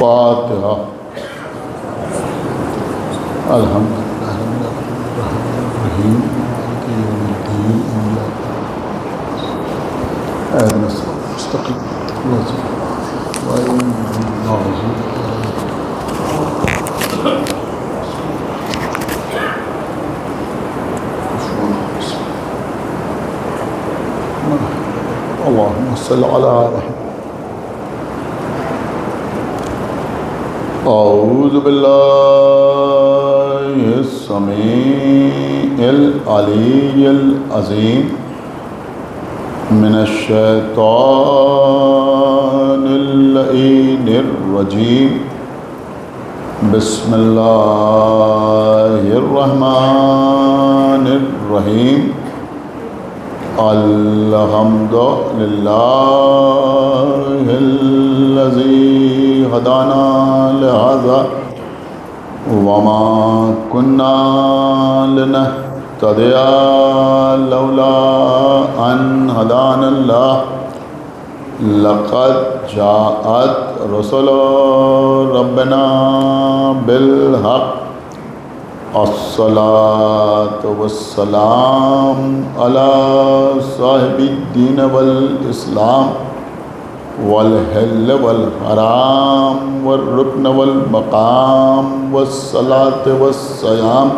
الفاتحہ۔ الحمد للہ الرحیم مالک یوم الدین اہدنا الصراط المستقیم غیر المغضوب اللهم صل على محمد۔ اعوذ باللہ السمیع العلی العظیم من الشیطان اللعین الرجیم، بسم اللہ الرحمن الرحیم۔ الحمد للہ الذی ہدانا لہذا وما كنا لنهتدي لولا ان هدانا الله، لقد جاءت رسل ربنا بالحق، الصلاة والسلام على صاحب الدين والإسلام والحل والحرام والركن والمقام والصلاة والصيام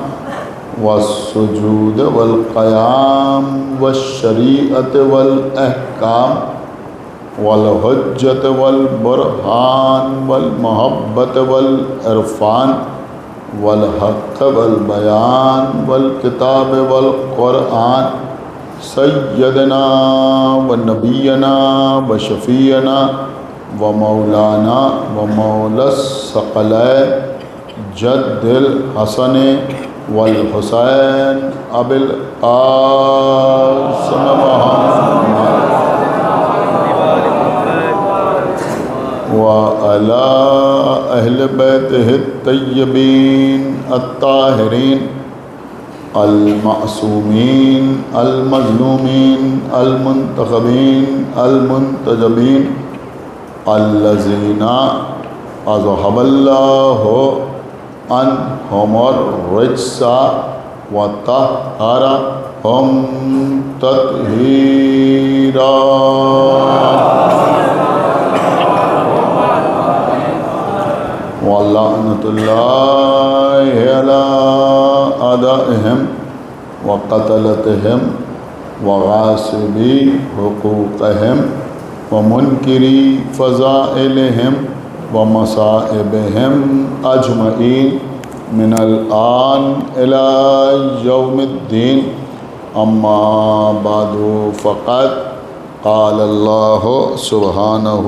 والسجود والقيام والشريعة والأحكام والحجة والبرهان والمحبة والعرفان والحق والبيان والكتاب والقرآن، سيدنا ونبينا وشفيعنا ومولانا ومولى الثقلين جد الحسن والحسين أبي القاسم محمد وعلى أهل بيته الطيبين الطاهرين المعصومين المظلومين المنتخبين المنتجبين الذين أذهب الله عنهم الرجس وطهرهم تطهيرا۔ وَلَعْنَةُ اللَّهِ عَلَىٰ أَعْدَائِهِمْ وَقَتْلَتِهِمْ وَغَاصِبِي حُقُوقِهِمْ وَمُنْكِرِي فَضَائِلِهِمْ وَمَصَائِبِهِمْ أَجْمَعِينَ مِنَ الْآنِ إِلَىٰ يَوْمِ الدِّينِ۔ أَمَّا بَعْدُ فَقَدْ قَالَ اللَّهُ سُبْحَانَهُ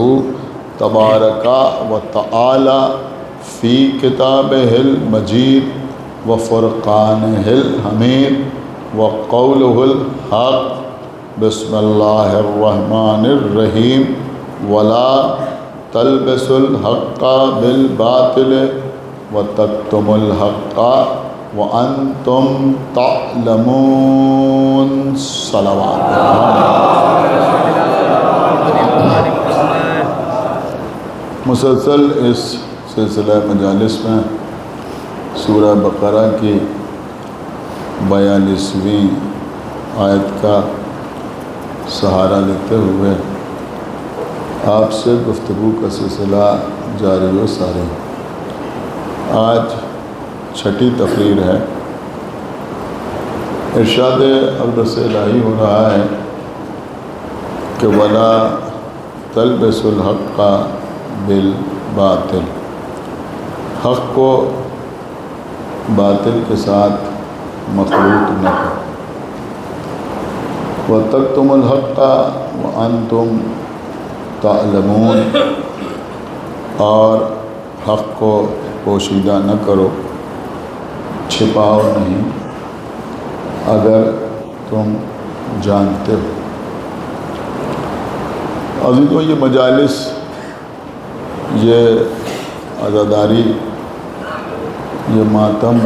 تبارك وتعالى في كتابه المجيد وفرقانه الحميد وقوله الحق، بسم الله الرحمن الرحيم، ولا تلبسوا الحق بالباطل وتكتموا الحق وأنتم تعلمون۔ صلوات مسلسل اس سلسلہ مجالس میں سورہ بقرہ کی 42ویں آیت کا سہارا لیتے ہوئے آپ سے گفتگو کا سلسلہ جاری و ساری۔ آج چھٹی تقریر ہے۔ ارشاد اقدس الہی ہو رہا ہے کہ وَلَا تَلْبِسُوا الْحَقَّ بالباطل، حق کو باطل کے ساتھ مخلوط نہ کرو۔ وَتَكْتُمُوا الْحَقَّ وَأَنْتُمْ تَعْلَمُونَ، اور حق کو پوشیدہ نہ کرو، چھپاؤ نہیں اگر تم جانتے ہو۔ عزیزوں، یہ مجالس، یہ عزاداری، یہ ماتم،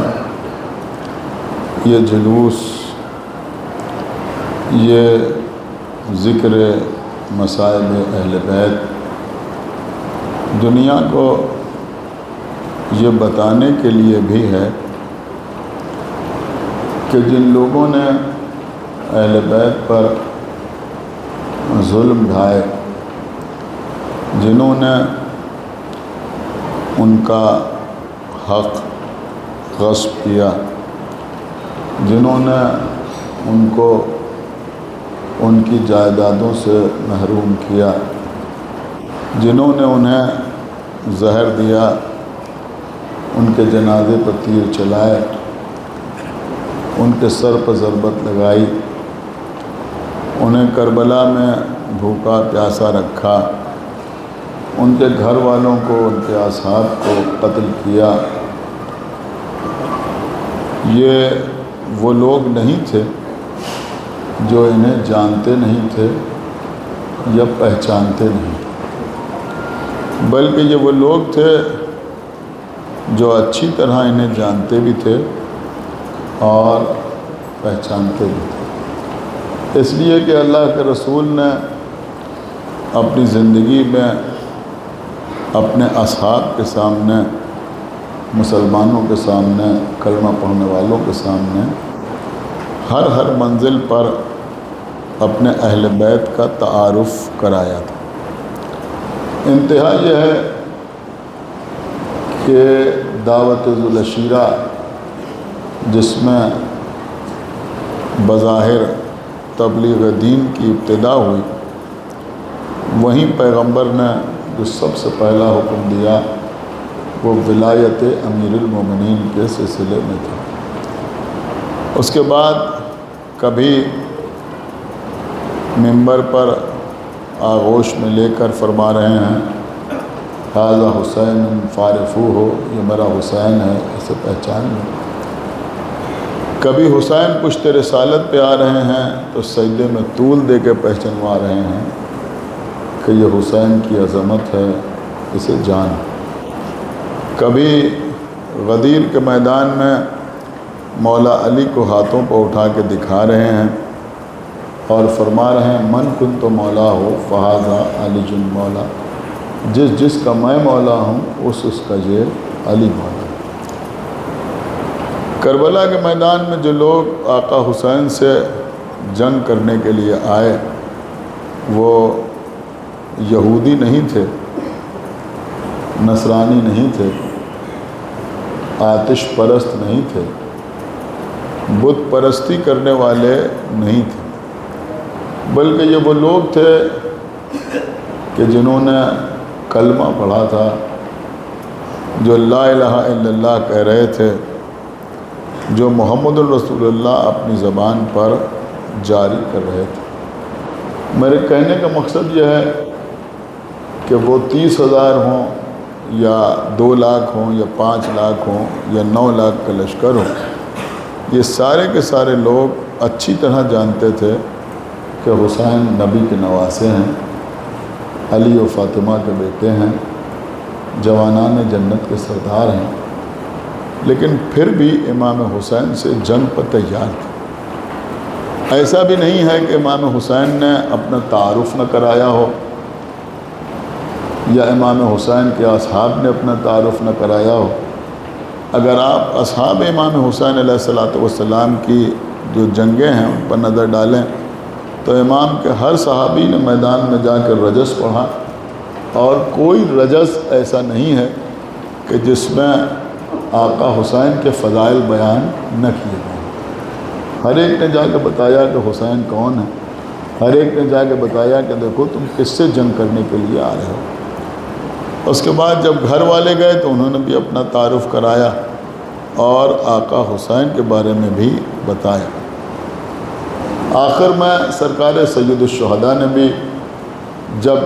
یہ جلوس، یہ ذکر مصائب اہل بیت دنیا کو یہ بتانے کے لیے بھی ہے کہ جن لوگوں نے اہل بیت پر ظلم ڈھائے، جنہوں نے ان کا حق غصب کیا، جنہوں نے ان کو ان کی جائیدادوں سے محروم کیا، جنہوں نے انہیں زہر دیا، ان کے جنازے پر تیر چلائے، ان کے سر پر ضربت لگائی، انہیں کربلا میں بھوکا پیاسا رکھا، ان کے گھر والوں کو، ان کے اصحاب کو قتل کیا، یہ وہ لوگ نہیں تھے جو انہیں جانتے نہیں تھے یا پہچانتے نہیں، بلکہ یہ وہ لوگ تھے جو اچھی طرح انہیں جانتے بھی تھے اور پہچانتے بھی تھے، اس لیے کہ اللہ کے رسول نے اپنی زندگی میں اپنے اصحاب کے سامنے، مسلمانوں کے سامنے، کلمہ پڑھنے والوں کے سامنے ہر منزل پر اپنے اہل بیت کا تعارف کرایا تھا۔ انتہا یہ ہے کہ دعوت ذو العشیرہ، جس میں بظاہر تبلیغ دین کی ابتدا ہوئی، وہیں پیغمبر نے جو سب سے پہلا حکم دیا وہ ولایت امیر المومنین کے سلسلے میں تھا۔ اس کے بعد کبھی منبر پر آغوش میں لے کر فرما رہے ہیں ھذا حسین فارفوہ، یہ میرا حسین ہے، اسے پہچان لیں۔ کبھی حسین پشت رسالت پہ آ رہے ہیں تو سجدے میں طول دے کے پہچنوا رہے ہیں کہ یہ حسین کی عظمت ہے، اسے جان۔ کبھی غدیر کے میدان میں مولا علی کو ہاتھوں پر اٹھا کے دکھا رہے ہیں اور فرما رہے ہیں من کنت مولا ہو فہذا علی جن مولا، جس کا میں مولا ہوں اس کا یہ علی مولا۔ کربلا کے میدان میں جو لوگ آقا حسین سے جنگ کرنے کے لیے آئے وہ یہودی نہیں تھے، نصرانی نہیں تھے، آتش پرست نہیں تھے، بت پرستی کرنے والے نہیں تھے، بلکہ یہ وہ لوگ تھے کہ جنہوں نے کلمہ پڑھا تھا، جو لا الہ الا اللہ کہہ رہے تھے، جو محمد الرسول اللہ اپنی زبان پر جاری کر رہے تھے۔ میرے کہنے کا مقصد یہ ہے کہ وہ 30,000 ہوں یا 2 لاکھ ہوں یا 5 لاکھ ہوں یا 9 لاکھ کا لشکر ہو، یہ سارے کے سارے لوگ اچھی طرح جانتے تھے کہ حسین نبی کے نواسے ہیں، علی و فاطمہ کے بیٹے ہیں، جوانان جنت کے سردار ہیں، لیکن پھر بھی امام حسین سے جنگ پر تیار تھے۔ ایسا بھی نہیں ہے کہ امام حسین نے اپنا تعارف نہ کرایا ہو یا امام حسین کے اصحاب نے اپنا تعارف نہ کرایا ہو۔ اگر آپ اصحاب امام حسین علیہ السلام کی جو جنگیں ہیں ان پر نظر ڈالیں تو امام کے ہر صحابی نے میدان میں جا کر رجس پڑھا، اور کوئی رجس ایسا نہیں ہے کہ جس میں آقا حسین کے فضائل بیان نہ کیے گئے۔ ہر ایک نے جا کے بتایا کہ حسین کون ہے، ہر ایک نے جا کے بتایا کہ دیکھو تم کس سے جنگ کرنے کے لیے آ رہے ہو۔ اس کے بعد جب گھر والے گئے تو انہوں نے بھی اپنا تعارف کرایا اور آقا حسین کے بارے میں بھی بتایا۔ آخر میں سرکار سید الشہداء نے بھی جب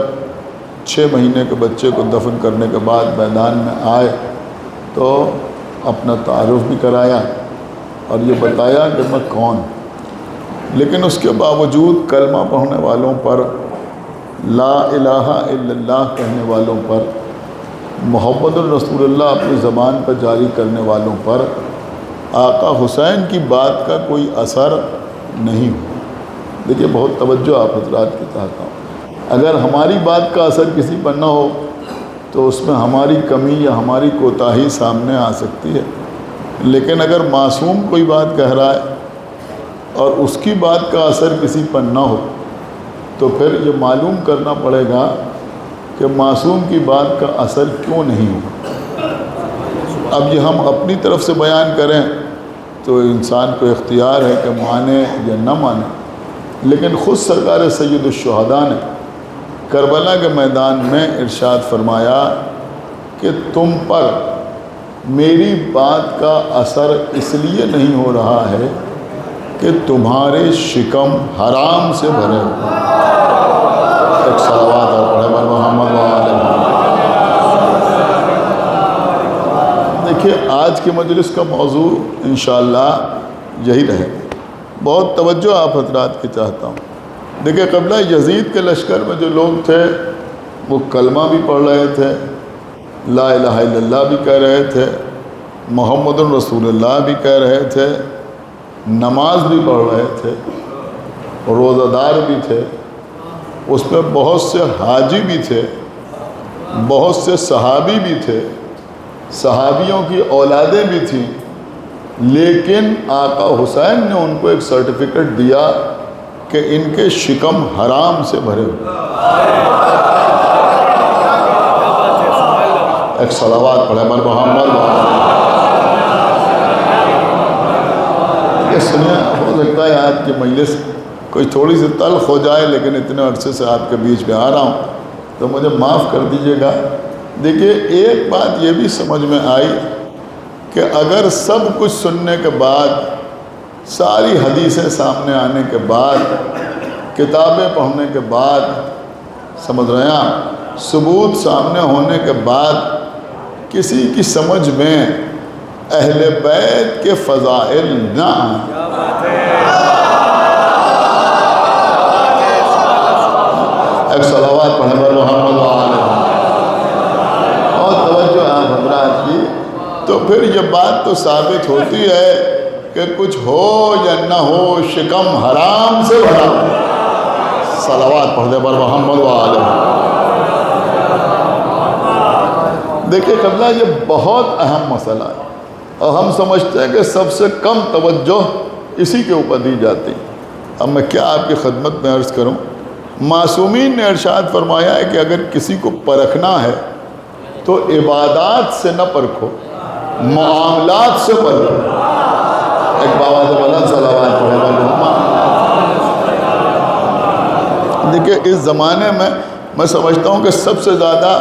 6 مہینے کے بچے کو دفن کرنے کے بعد میدان میں آئے تو اپنا تعارف بھی کرایا اور یہ بتایا کہ میں کون، لیکن اس کے باوجود کلمہ پڑھنے والوں پر، لا الہ الا اللہ کہنے والوں پر، محمد الرسول اللہ اپنی زبان پر جاری کرنے والوں پر آقا حسین کی بات کا کوئی اثر نہیں ہوا۔ دیکھیے بہت توجہ آپ حضرات کی چاہتا ہوں، اگر ہماری بات کا اثر کسی پر نہ ہو تو اس میں ہماری کمی یا ہماری کوتاہی سامنے آ سکتی ہے، لیکن اگر معصوم کوئی بات کہہ رہا ہے اور اس کی بات کا اثر کسی پر نہ ہو تو پھر یہ معلوم کرنا پڑے گا کہ معصوم کی بات کا اثر کیوں نہیں ہوا۔ اب یہ ہم اپنی طرف سے بیان کریں تو انسان کو اختیار ہے کہ مانے یا نہ مانے، لیکن خود سرکار سید الشہداء نے کربلا کے میدان میں ارشاد فرمایا کہ تم پر میری بات کا اثر اس لیے نہیں ہو رہا ہے کہ تمہارے شکم حرام سے بھرے ہوئے۔ ایک صلوات اور پڑھے بر محمد وآلہ محمد۔ دیکھیے آج کی مجلس کا موضوع انشاءاللہ یہی رہے، بہت توجہ آپ حضرات کی چاہتا ہوں۔ دیکھیے قبلہ یزید کے لشکر میں جو لوگ تھے وہ کلمہ بھی پڑھ رہے تھے، لا الہ الا اللہ بھی کہہ رہے تھے، محمد رسول اللہ بھی کہہ رہے تھے، نماز بھی پڑھ رہے تھے، روزہ دار بھی تھے، اس میں بہت سے حاجی بھی تھے، بہت سے صحابی بھی تھے، صحابیوں کی اولادیں بھی تھیں، لیکن آقا حسین نے ان کو ایک سرٹیفکیٹ دیا کہ ان کے شکم حرام سے بھرے ہوئے۔ ایک صلوات پڑھے بر محمد۔ یہ سنیں، ہو سکتا ہے آج کی مجلس کوئی تھوڑی سی تلخ ہو جائے، لیکن اتنے عرصے سے آپ کے بیچ میں آ رہا ہوں تو مجھے معاف کر دیجیے گا۔ دیکھیے ایک بات یہ بھی سمجھ میں آئی کہ اگر سب کچھ سننے کے بعد، ساری حدیثیں سامنے آنے کے بعد، کتابیں پڑھنے کے بعد، سمجھ رہے ہیں، ثبوت سامنے ہونے کے بعد کسی کی سمجھ میں اہل بیت کے فضائل نہ آئیں، ایک صلوات پڑھیں بر محمد وآلہ اور توجہ آپ حضرات کی، تو پھر یہ بات تو ثابت ہوتی ہے کہ کچھ ہو یا نہ ہو شکم حرام سے بھرا ہو۔ صلوات پڑھ دے بر محمد وآلہ۔ دیکھیں قبلہ یہ بہت اہم مسئلہ ہے اور ہم سمجھتے ہیں کہ سب سے کم توجہ اسی کے اوپر دی جاتی۔ اب میں کیا آپ کی خدمت میں عرض کروں، معصومین نے ارشاد فرمایا ہے کہ اگر کسی کو پرکھنا ہے تو عبادات سے نہ پرکھو، معاملات سے پرکھو۔ ایک بابا سے بلند صلوات پڑھے بر محمد۔ دیکھیں اس زمانے میں سمجھتا ہوں کہ سب سے زیادہ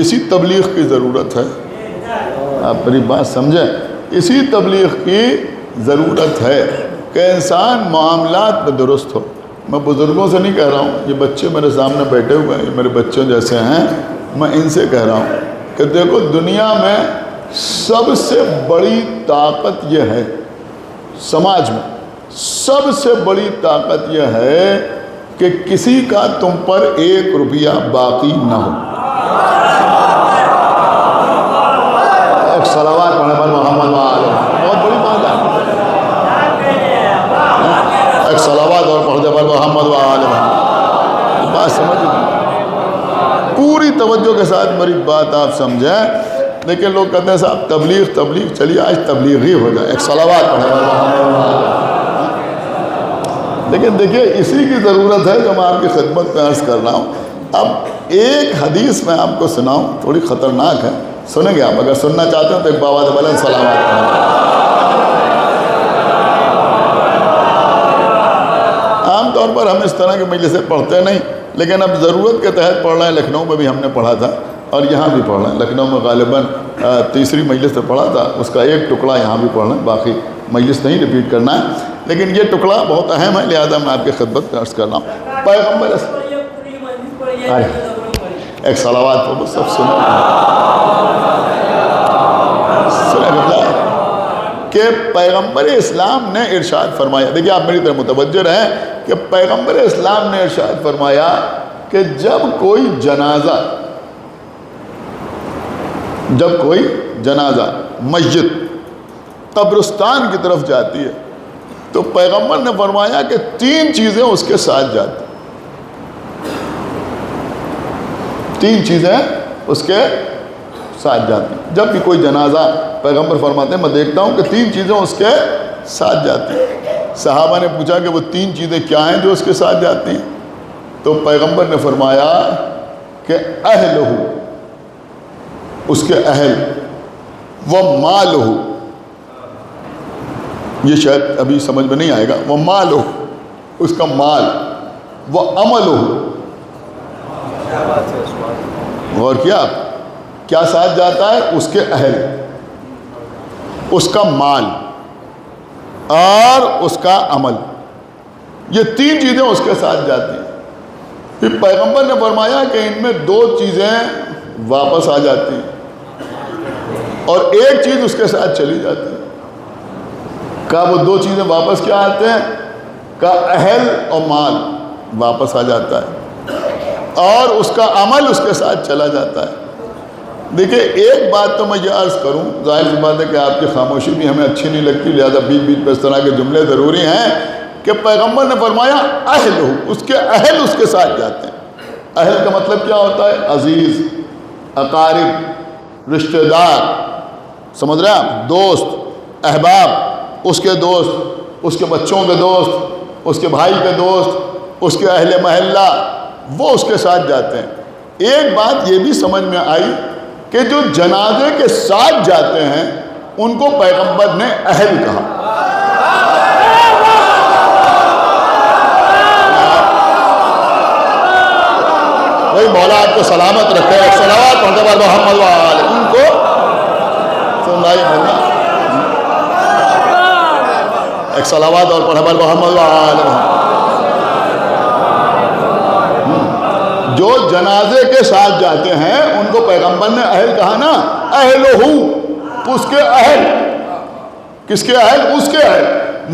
اسی تبلیغ کی ضرورت ہے، آپ میری بات سمجھیں، اسی تبلیغ کی ضرورت ہے کہ انسان معاملات میں درست ہو۔ میں بزرگوں سے نہیں کہہ رہا ہوں، یہ بچے میرے سامنے بیٹھے ہوئے ہیں، یہ میرے بچوں جیسے ہیں، میں ان سے کہہ رہا ہوں کہ دیکھو دنیا میں سب سے بڑی طاقت یہ ہے، سماج میں سب سے بڑی طاقت یہ ہے کہ کسی کا تم پر 1 روپیہ باقی نہ ہو۔ ایک صلوات پڑھے بر محمد وآلہ، بہت بڑی بات ہے۔ ایک صلوات اور پڑھ دے بر محمد وآلہ۔ بات سمجھ پوری توجہ کے ساتھ میری بات آپ سمجھیں، لیکن لوگ کہتے ہیں صاحب تبلیغ، چلیے آج تبلیغ ہی ہو جائے، ایک صلوات پڑھے بر محمد وآلہ۔ لیکن دیکھیے اسی کی ضرورت ہے جو میں آپ کی خدمت میں عرض کر رہا ہوں۔ اب ایک حدیث میں آپ کو سناؤں، تھوڑی خطرناک ہے، سنیں گے آپ؟ اگر سننا چاہتے ہیں تو ایک بابا سے بلند صلوات پڑھیں۔ عام طور پر ہم اس طرح کی مجلسیں پڑھتے نہیں، لیکن اب ضرورت کے تحت پڑھ رہے ہیں۔ لکھنؤ میں بھی ہم نے پڑھا تھا اور یہاں بھی پڑھ رہے ہیں۔ لکھنؤ میں غالباً تیسری مجلس سے پڑھا تھا، اس کا ایک ٹکڑا یہاں بھی پڑھ رہے ہیں، باقی مجلس نہیں ریپیٹ کرنا ہے، لیکن یہ ٹکڑا بہت اہم ہے، لہذا میں آپ کی خدمت میں عرض کر رہا ہوں۔ پیغمبر ایک صلوات پڑھو، سب سنو کہ پیغمبر اسلام نے ارشاد فرمایا، دیکھیے آپ میری طرف متوجہ رہیں کہ پیغمبر اسلام نے ارشاد فرمایا کہ جب کوئی جنازہ مسجد قبرستان کی طرف جاتی ہے تو پیغمبر نے فرمایا کہ 3 چیزیں اس کے ساتھ جاتی ہیں، 3 چیزیں اس کے ساتھ جاتی ہیں. جب بھی کوئی جنازہ پیغمبر فرماتے ہیں میں دیکھتا ہوں کہ 3 چیزیں اس کے ساتھ جاتی ہیں. صحابہ نے پوچھا کہ وہ 3 چیزیں کیا ہیں جو اس کے ساتھ جاتی ہیں؟ تو پیغمبر نے فرمایا کہ اہلہ، اس کے اہل، ومالہ، یہ شاید ابھی سمجھ میں نہیں آئے گا، ومالہ، اس کا مال، وعملہ، غور کیا آپ؟ کیا ساتھ جاتا ہے؟ اس کے اہل، اس کا مال اور اس کا عمل. یہ 3 چیزیں اس کے ساتھ جاتی ہیں. پھر پیغمبر نے فرمایا کہ ان میں 2 چیزیں واپس آ جاتی ہیں اور 1 چیز اس کے ساتھ چلی جاتی ہے. کہا وہ 2 چیزیں واپس کیا آتے ہیں؟ کہا اہل اور مال واپس آ جاتا ہے اور اس کا عمل اس کے ساتھ چلا جاتا ہے. دیکھیں ایک بات تو میں یہ عرض کروں، ظاہر سی بات ہے کہ آپ کی خاموشی بھی ہمیں اچھی نہیں لگتی، لہذا بیچ بیچ پہ اس طرح کے جملے ضروری ہیں کہ پیغمبر نے فرمایا اہل ہو، اس کے اہل اس کے ساتھ جاتے ہیں. اہل کا مطلب کیا ہوتا ہے؟ عزیز، اقارب، رشتہ دار، سمجھ رہے ہیں آپ؟ دوست، احباب، اس کے دوست، اس کے بچوں کے دوست، اس کے بھائی کے دوست، اس کے اہل محلہ، وہ اس کے ساتھ جاتے ہیں. ایک بات یہ بھی سمجھ میں آئی کہ جو جنازے کے ساتھ جاتے ہیں ان کو پیغمبر نے اہل کہا. بھائی مولا آپ کو سلامت رکھے، صلوات پڑھتے بار محمد وآلہ، ان کو سنائی بھرنا ایک صلوات اور پڑھے بار محمد وآلہ. جو جنازے کے ساتھ جاتے ہیں ان کو پیغمبر نے اہل کہا نا، اہلہ، اس کے اہل. کس کے اہل؟ اس کے اہل،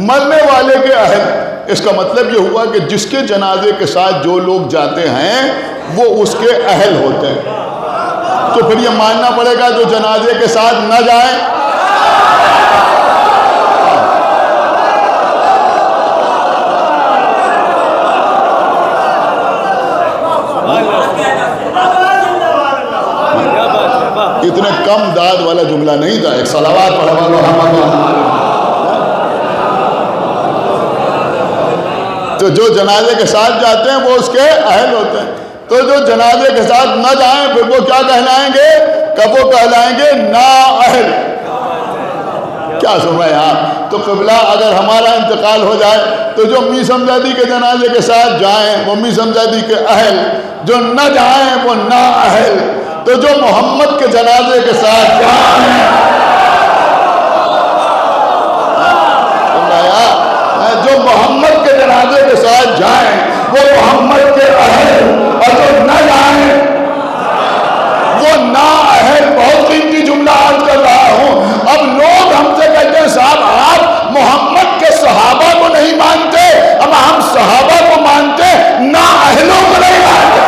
مرنے والے کے اہل. اس کا مطلب یہ ہوا کہ جس کے جنازے کے ساتھ جو لوگ جاتے ہیں وہ اس کے اہل ہوتے ہیں. تو پھر یہ ماننا پڑے گا جو جنازے کے ساتھ نہ جائیں اتنے کم داد والا جملہ نہیں تھا. ایک صلوات پڑھا محمد. تو جو جنازے کے ساتھ جاتے ہیں وہ اس کے اہل ہوتے ہیں. تو جو جنازے کے ساتھ نہ جائیں پھر وہ کیا کہلائیں گے؟ کب وہ کہلائیں گے نا اہل. کیا سن رہے ہیں آپ؟ تو قبلہ اگر ہمارا انتقال ہو جائے تو جو میثم زادی کے جنازے کے ساتھ جائیں وہ میثم زادی کے اہل، جو نہ جائیں وہ نا اہل. تو جو محمد کے جنازے کے ساتھ جائیں، جو محمد کے جنازے کے ساتھ جائیں وہ محمد کے اہل، اور جو نہ جائیں وہ نا اہل. بہت قیمتی جملہ عرض کر رہا ہوں. اب لوگ ہم سے کہتے ہیں صاحب آپ محمد کے صحابہ کو نہیں مانتے، اب ہم صحابہ کو مانتے، نا اہلوں کو نہیں مانتے.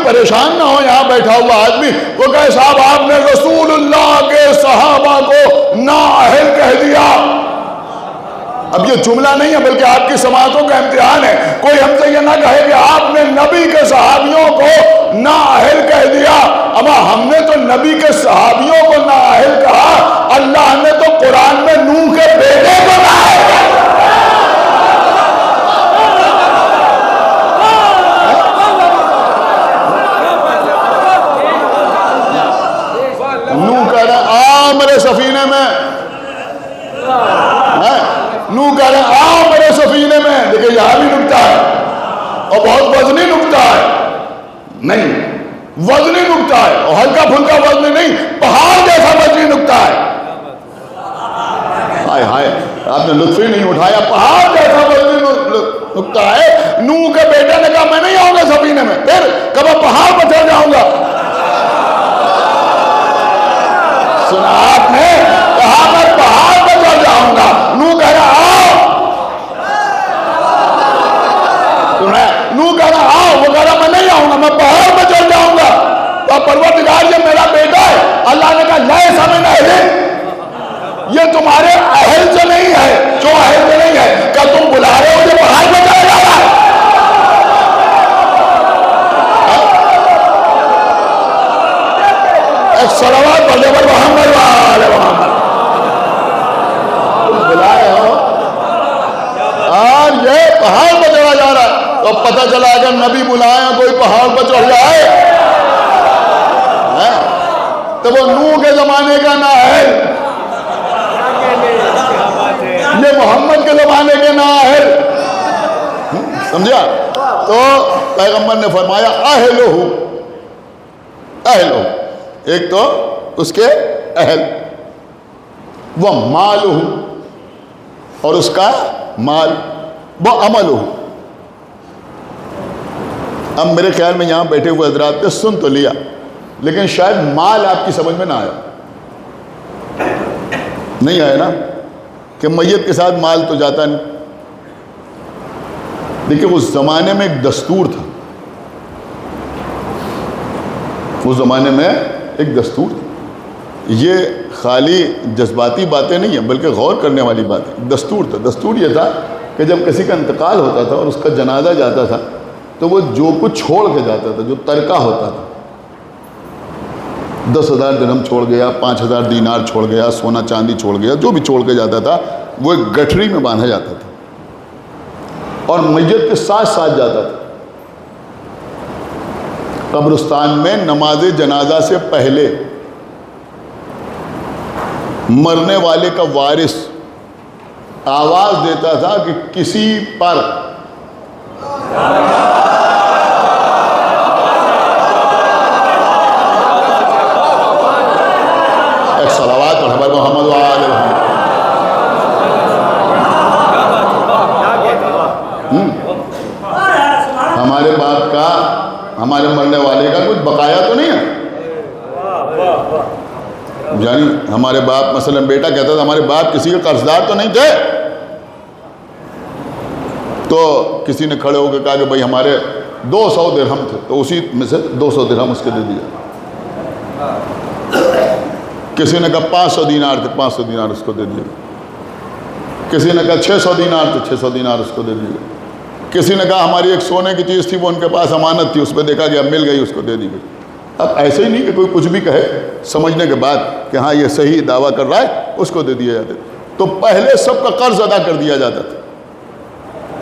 پریشان نہ ہو یہاں بیٹھا ہوا آدمی، وہ کہے صاحب آپ نے رسول اللہ کے صحابہ کو نا اہل کہہ دیا. اب یہ جملہ نہیں ہے بلکہ آپ کی سماعتوں کا امتحان ہے. کوئی ہم سے یہ نہ کہے کہ آپ نے نبی کے صحابیوں کو نا اہل کہہ دیا. اما ہم نے تو نبی کے صحابیوں کو نا اہل کہا، اللہ نے تو قرآن میں نوح کے بیٹے کو نا اہل کہا. میرے سفینے میں، نوح کہہ رہے ہیں آؤ میرے سفینے میں. دیکھیں یہاں بھی نکتہ ہے اور بہت وزنی نکتہ ہے. نہیں وزنی نکتہ ہے اور ہلکا پھلکا وزنی نہیں، پہاڑ جیسا وزنی نکتہ ہے. ہائے ہائے آپ نے لطف ہی نہیں اٹھایا. پہاڑ جیسا وزنی نکتہ ہے. نوح کے بیٹے نے کہا میں نہیں آؤں گا سفینے میں، پھر کب پہاڑ پر چڑھ جاؤں گا. سنا آپ نے تمہارے اہل سے نہیں ہے. جو اہل سے نہیں ہے کیا تم بلا رہے ہو جو پہاڑ پہ چلا جا رہا ہے؟ ایک صلوات پڑھ دے پر محمد وآل محمد. تم بلا رہے ہو اور یہ پہاڑ پہ چڑھا جا رہا ہے. تو پتہ چلا اگر نبی بلائیں کوئی پہاڑ پہ چڑھ جائے تو وہ نوح کے زمانے کا نہ ہے, یہ محمد کے زمانے کے نہ ہے. سمجھا؟ تو پیغمبر نے فرمایا اہلہ, اہلہ ایک تو اس کے اہل, وہ مالہ اور اس کا مال, وہ عملہ. اب میرے خیال میں یہاں بیٹھے ہوئے حضرات نے سن تو لیا لیکن شاید مال آپ کی سمجھ میں نہ آیا. نہیں آیا نا کہ میت کے ساتھ مال تو جاتا نہیں. دیکھیں اس زمانے میں ایک دستور تھا, اس زمانے میں ایک دستور تھا. یہ خالی جذباتی باتیں نہیں ہیں بلکہ غور کرنے والی باتیں. دستور تھا. دستور یہ تھا کہ جب کسی کا انتقال ہوتا تھا اور اس کا جنازہ جاتا تھا تو وہ جو کچھ چھوڑ کے جاتا تھا, جو ترکہ ہوتا تھا, 10,000 درہم چھوڑ گیا, 5,000 دینار چھوڑ گیا, سونا چاندی چھوڑ گیا, جو بھی چھوڑ کے جاتا تھا وہ ایک گٹھری میں باندھا جاتا تھا اور میت کے ساتھ ساتھ جاتا تھا. قبرستان میں نماز جنازہ سے پہلے مرنے والے کا وارث آواز دیتا تھا کہ کسی پر ایک صلوات اور حضرت محمد وآل محمد. ہمارے باپ کا, ہمارے مرنے والے کا کچھ بقایا تو نہیں ہے. یعنی ہمارے باپ مثلا بیٹا کہتا تھا ہمارے باپ کسی کے قرضدار تو نہیں تھے, تو کسی نے کھڑے ہو کے کہا کہ بھائی ہمارے 200 درہم تھے, تو اسی میں سے 200 درہم اس کے دے دیا. کسی نے کہا 500 دینار تھے, 500 دینار اس کو دے دیا. کسی نے کہا 600 دینار تھے, 600 دینار اس کو دے دیا. کسی نے کہا ہماری ایک سونے کی چیز تھی وہ ان کے پاس امانت تھی, اس پہ دیکھا گیا مل گئی, اس کو دے دی گئی. اب ایسے ہی نہیں کہ کوئی کچھ بھی کہے سمجھنے کے بعد کہ ہاں یہ صحیح دعویٰ کر رہا ہے, اس کو دے دیا جاتا تھا. تو پہلے سب کا قرض ادا کر دیا جاتا تھا,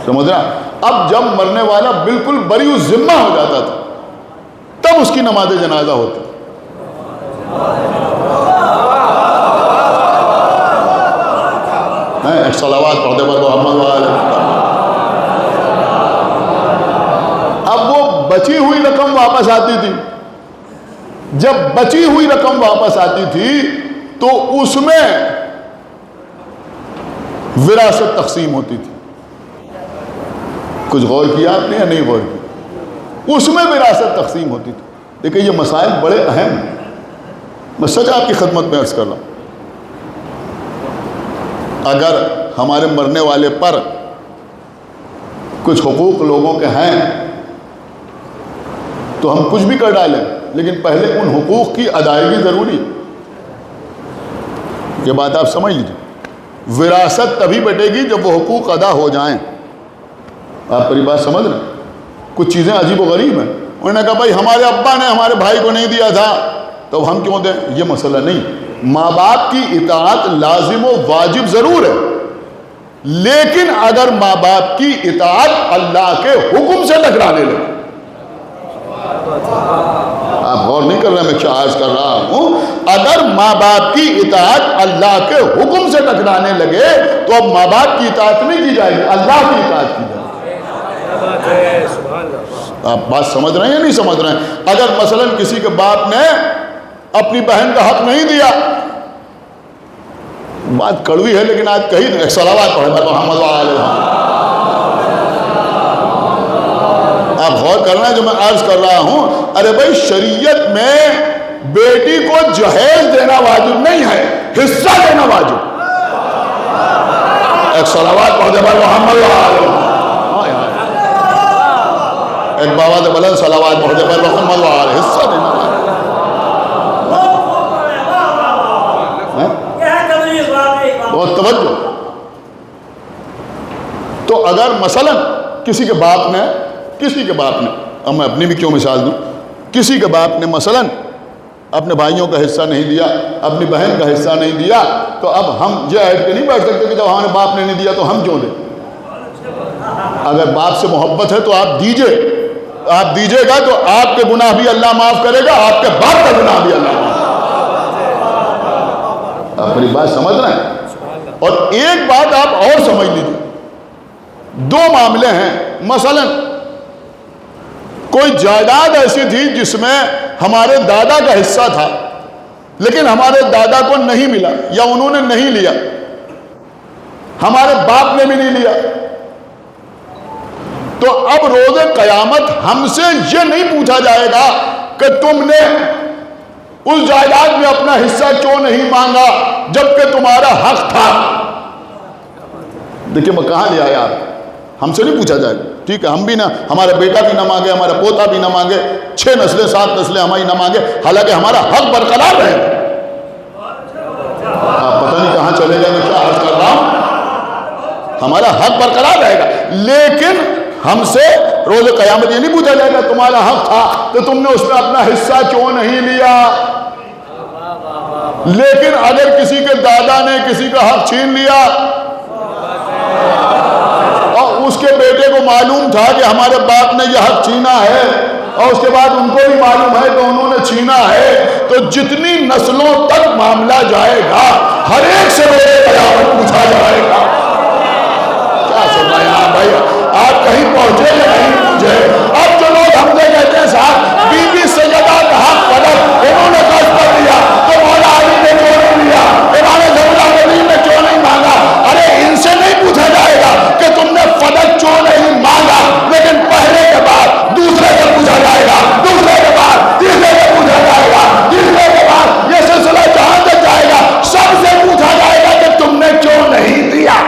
سمجھ رہا. اب جب مرنے والا بالکل بری الذمہ ہو جاتا تھا تب اس کی نماز جنازہ ہوتی. ایک صلوات پڑھ دے پر محمد وآل محمد. اب وہ بچی ہوئی رقم واپس آتی تھی. جب بچی ہوئی رقم واپس آتی تھی تو اس میں وراثت تقسیم ہوتی تھی. کچھ غور کیا آپ نے یا نہیں غور کیا؟ اس میں وراثت تقسیم ہوتی تھی. دیکھیں یہ مسائل بڑے اہم ہیں, میں سچ آپ کی خدمت میں عرض کر رہا ہوں. اگر ہمارے مرنے والے پر کچھ حقوق لوگوں کے ہیں تو ہم کچھ بھی کر ڈالیں, لیکن پہلے ان حقوق کی ادائیگی ضروری. یہ بات آپ سمجھ لیجیے. وراثت تبھی بٹے گی جب وہ حقوق ادا ہو جائیں. آپ پری بات سمجھ رہے ہیں؟ کچھ چیزیں عجیب و غریب ہیں. انہوں نے کہا بھائی ہمارے ابا نے ہمارے بھائی کو نہیں دیا تھا تو ہم کیوں دیں. یہ مسئلہ نہیں. ماں باپ کی اطاعت لازم و واجب ضرور ہے, لیکن اگر ماں باپ کی اطاعت اللہ کے حکم سے ٹکرانے لگے, آپ غور نہیں کر رہے, میں عرض کر رہا ہوں, اگر ماں باپ کی اطاعت اللہ کے حکم سے ٹکرانے لگے تو اب ماں باپ کی اطاعت نہیں کی جائے گی, اللہ کی اطاعت کی جائے گی. آپ بات سمجھ رہے ہیں یا نہیں سمجھ رہے ہیں؟ اگر مثلا کسی کے باپ نے اپنی بہن کا حق نہیں دیا, بات کڑوی ہے لیکن آج کہیں ایک صلوات پڑھے محمد وآل محمد. آپ غور کرنا ہے جو میں عرض کر رہا ہوں. ارے بھائی شریعت میں بیٹی کو جہیز دینا واجب نہیں ہے, حصہ دینا واجب. ایک صلوات پڑھ دے محمد وآل محمد. ایک بابا دے بلند صلوات پڑھ دے محمد وآل. حصہ دینا واجب. اگر مثلا کسی کے باپ نے اب میں اپنی بھی کیوں مثال دوں، کسی کے باپ نے مثلا اپنے بھائیوں کا حصہ نہیں دیا، اپنی بہن کا حصہ نہیں دیا، تو اب ہم یہ عہد کے نہیں بیٹھ سکتے کہ جب ہمارے باپ نے نہیں دیا تو ہم کیوں دیں۔ اگر باپ سے محبت ہے تو آپ دیجئے گا تو آپ کے گناہ بھی اللہ معاف کرے گا، آپ کے باپ کا گناہ بھی اللہ معاف کرے گا۔ آپ میری بات سمجھ رہے ہیں؟ اور ایک بات آپ اور سمجھ لیجیے، دو معاملے ہیں، مثلا کوئی جائیداد ایسی تھی جس میں ہمارے دادا کا حصہ تھا لیکن ہمارے دادا کو نہیں ملا یا انہوں نے نہیں لیا، ہمارے باپ نے بھی نہیں لیا، تو اب روز قیامت ہم سے یہ نہیں پوچھا جائے گا کہ تم نے اس جائیداد میں اپنا حصہ کیوں نہیں مانگا جبکہ تمہارا حق تھا۔ دیکھیں میں کہاں لے آیا، ہم سے نہیں پوچھا جائے گا، ٹھیک ہے، ہم بھی نہ، ہمارا بیٹا بھی نہ مانگے، ہمارا پوتا بھی نہ مانگے، 6 نسلیں 7 نسلیں ہماری نہ مانگے، حالانکہ ہمارا حق برقرار رہے۔ آپ پتہ نہیں کہاں چلے گئے، میں کیا عرض کر رہا ہوں، ہمارا حق برقرار رہے گا، لیکن ہم سے روز قیامت یہ نہیں پوچھا جائے گا تمہارا حق تھا تو تم نے اس میں اپنا حصہ کیوں نہیں لیا۔ لیکن اگر کسی کے دادا نے کسی کا حق چھین لیا اور اس کے بیٹے کو معلوم تھا کہ ہمارے باپ نے یہ حق چھینا ہے اور اس کے بعد ان کو بھی معلوم ہے کہ انہوں نے چھینا ہے، تو جتنی نسلوں تک معاملہ جائے گا ہر ایک سے روز قیامت پوچھا جائے گا۔ کیا سن رہے ہیں بھائی؟ آپ کہیں پہنچے یا نہیں پہنچے؟ اب جو لوگ ہم سے کہتے ہیں صاحب بی بی سیدہ کا حق فلک انہوں نے قرض پر لیا تو مولا علی نے کیوں نہیں لیا، امام زہرا علی نے کیوں نہیں مانگا؟ ارے ان سے نہیں پوچھا جائے گا کہ تم نے فلک کیوں نہیں مانگا، لیکن پہلے کے بعد دوسرے سے پوچھا جائے گا، دوسرے کے بعد تیسرے سے پوچھا جائے گا، تیسرے کے بعد یہ سلسلہ جہاں تک جائے گا سب سے پوچھا جائے گا کہ تم نے کیوں نہیں دیا۔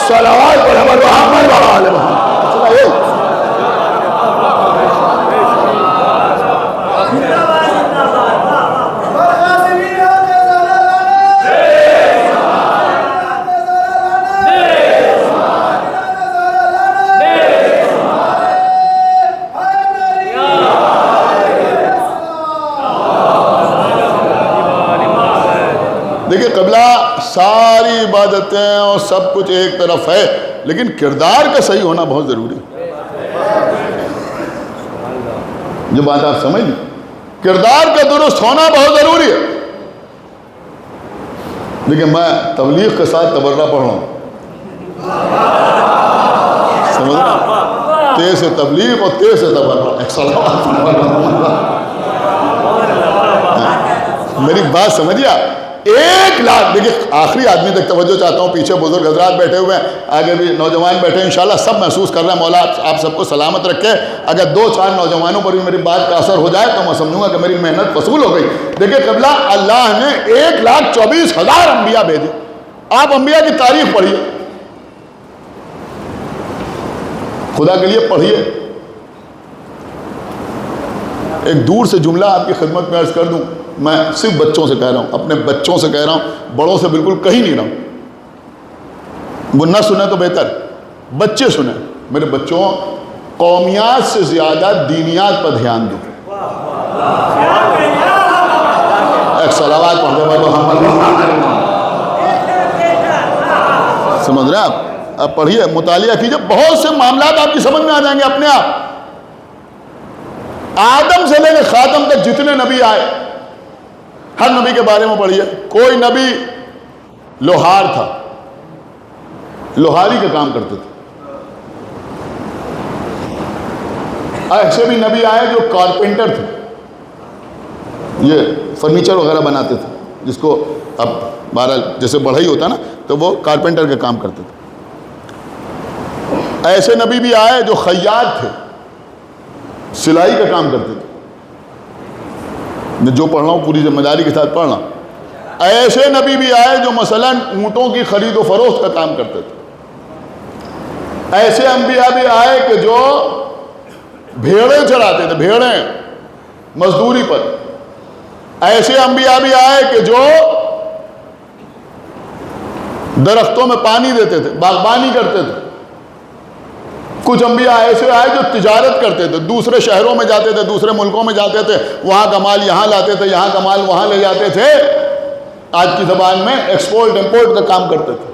صلوات محمد محمد وآل محمد۔ دیکھیں قبلہ ساری عبادتیں اور سب کچھ ایک طرف ہے لیکن کردار کا صحیح ہونا بہت ضروری ہے۔ جو بات آپ سمجھ لیں، کردار کا درست ہونا بہت ضروری ہے۔ دیکھیں میں تبلیغ کے ساتھ تبرہ پڑھ رہا ہوں، سمجھ رہے؟ تیز تبلیغ اور تیز تبرہ، ایک صلوات میری بات سمجھیے آپ۔ 1 لاکھ، دیکھیں آخری آدمی تک توجہ چاہتا ہوں، پیچھے بزرگ حضرات بیٹھے ہوئے ہیں، آگے بھی نوجوان بیٹھے ہیں، انشاءاللہ سب محسوس کر رہے ہیں، مولا آپ سب کو سلامت رکھے۔ اگر 2-4 نوجوانوں پر بھی میری بات کا اثر ہو جائے تو میں سمجھوں گا کہ میری محنت وصول ہو گئی۔ دیکھیں قبلہ اللہ نے 1,24,000 انبیاء بھیجے۔ آپ انبیاء کی تاریخ پڑھیے، خدا کے لیے پڑھیے۔ ایک دور سے جملہ آپ کی خدمت میں عرض کر دوں، میں صرف بچوں سے کہہ رہا ہوں، اپنے بچوں سے کہہ رہا ہوں، بڑوں سے بالکل کہیں نہیں رہا ہوں، وہ نہ سنیں تو بہتر، بچے سنیں۔ میرے بچوں، قومیات سے زیادہ دینیات پر دھیان دو۔ ایک صلوات پڑھ دے محمد، سمجھ رہے ہیں آپ پڑھیے، مطالعہ کیجئے، بہت سے معاملات آپ کی سمجھ میں آ جائیں گے اپنے آپ۔ آدم سے لے کے خاتم تک جتنے نبی آئے، ہر نبی کے بارے میں پڑھیے۔ کوئی نبی لوہار تھا، لوہاری کا کام کرتے تھے۔ ایسے بھی نبی آئے جو کارپینٹر تھے، یہ فرنیچر وغیرہ بناتے تھے، جس کو اب بہرحال جیسے بڑھئی ہوتا نا تو وہ کارپینٹر کا کام کرتے تھے۔ ایسے نبی بھی آئے جو خیاط تھے، سلائی کا کام کرتے تھے۔ میں جو پڑھ رہا ہوں پوری ذمہ داری کے ساتھ پڑھ رہا ہوں۔ ایسے نبی بھی آئے جو مثلاً اونٹوں کی خرید و فروخت کا کام کرتے تھے۔ ایسے انبیاء بھی آئے کہ جو بھیڑیں چراتے تھے، بھیڑیں مزدوری پر۔ ایسے انبیاء بھی آئے کہ جو درختوں میں پانی دیتے تھے، باغبانی کرتے تھے۔ کچھ انبیاء ایسے آئے جو تجارت کرتے تھے، دوسرے شہروں میں جاتے تھے، دوسرے ملکوں میں جاتے تھے، وہاں کا مال یہاں لاتے تھے، یہاں کا مال وہاں لے جاتے تھے، آج کی زبان میں ایکسپورٹ امپورٹ کا کام کرتے تھے۔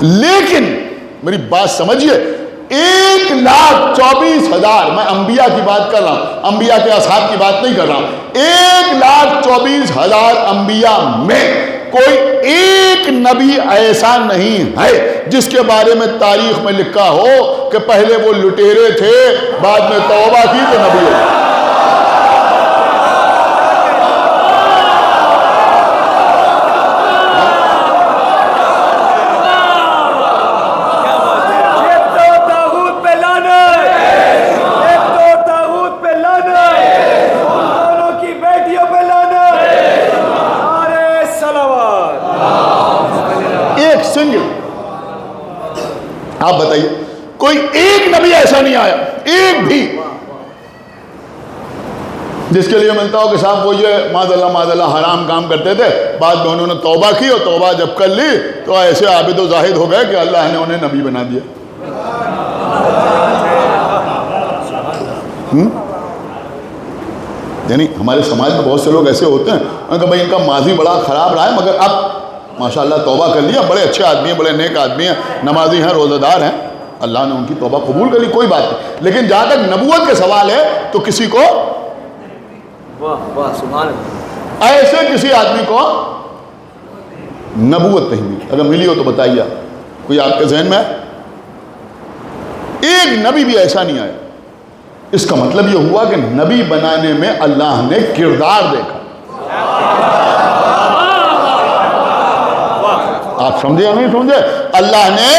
لیکن میری بات سمجھیے، 1,24,000، میں انبیاء کی بات کر رہا ہوں، انبیاء کے اصحاب کی بات نہیں کر رہا ہوں، 1,24,000 انبیاء میں کوئی ایک نبی ایسا نہیں ہے جس کے بارے میں تاریخ میں لکھا ہو کہ پہلے وہ لٹیرے تھے، بعد میں توبہ کی تو نبی ہو۔ آپ بتائیے، کوئی ایک نبی ایسا نہیں آیا، ایک بھی، جس کے لیے ملتا ہو کہ صاحب وہ یہ معاذ اللہ حرام کام کرتے تھے، بعد میں انہوں نے توبہ کی، اور توبہ جب کر لی تو ایسے عابد و زاہد ہو گئے کہ اللہ نے انہیں نبی بنا دیا۔ یعنی ہمارے سماج میں بہت سے لوگ ایسے ہوتے ہیں کہ بھائی ان کا ماضی بڑا خراب رہا ہے، مگر اب ماشاءاللہ توبہ کر لیا، بڑے اچھے آدمی ہیں، بڑے نیک آدمی ہیں، نمازی ہیں، روزہ دار ہیں، اللہ نے ان کی توبہ قبول کر لی، کوئی بات نہیں۔ لیکن جہاں تک نبوت کے سوال ہے تو کسی کو ایسے کسی آدمی کو نبوت نہیں ملی۔ اگر ملی ہو تو بتائیے، کوئی آپ کے ذہن میں ہے؟ ایک نبی بھی ایسا نہیں آیا۔ اس کا مطلب یہ ہوا کہ نبی بنانے میں اللہ نے کردار دیکھا۔ آپ سمجھے یا نہیں سمجھے؟ اللہ نے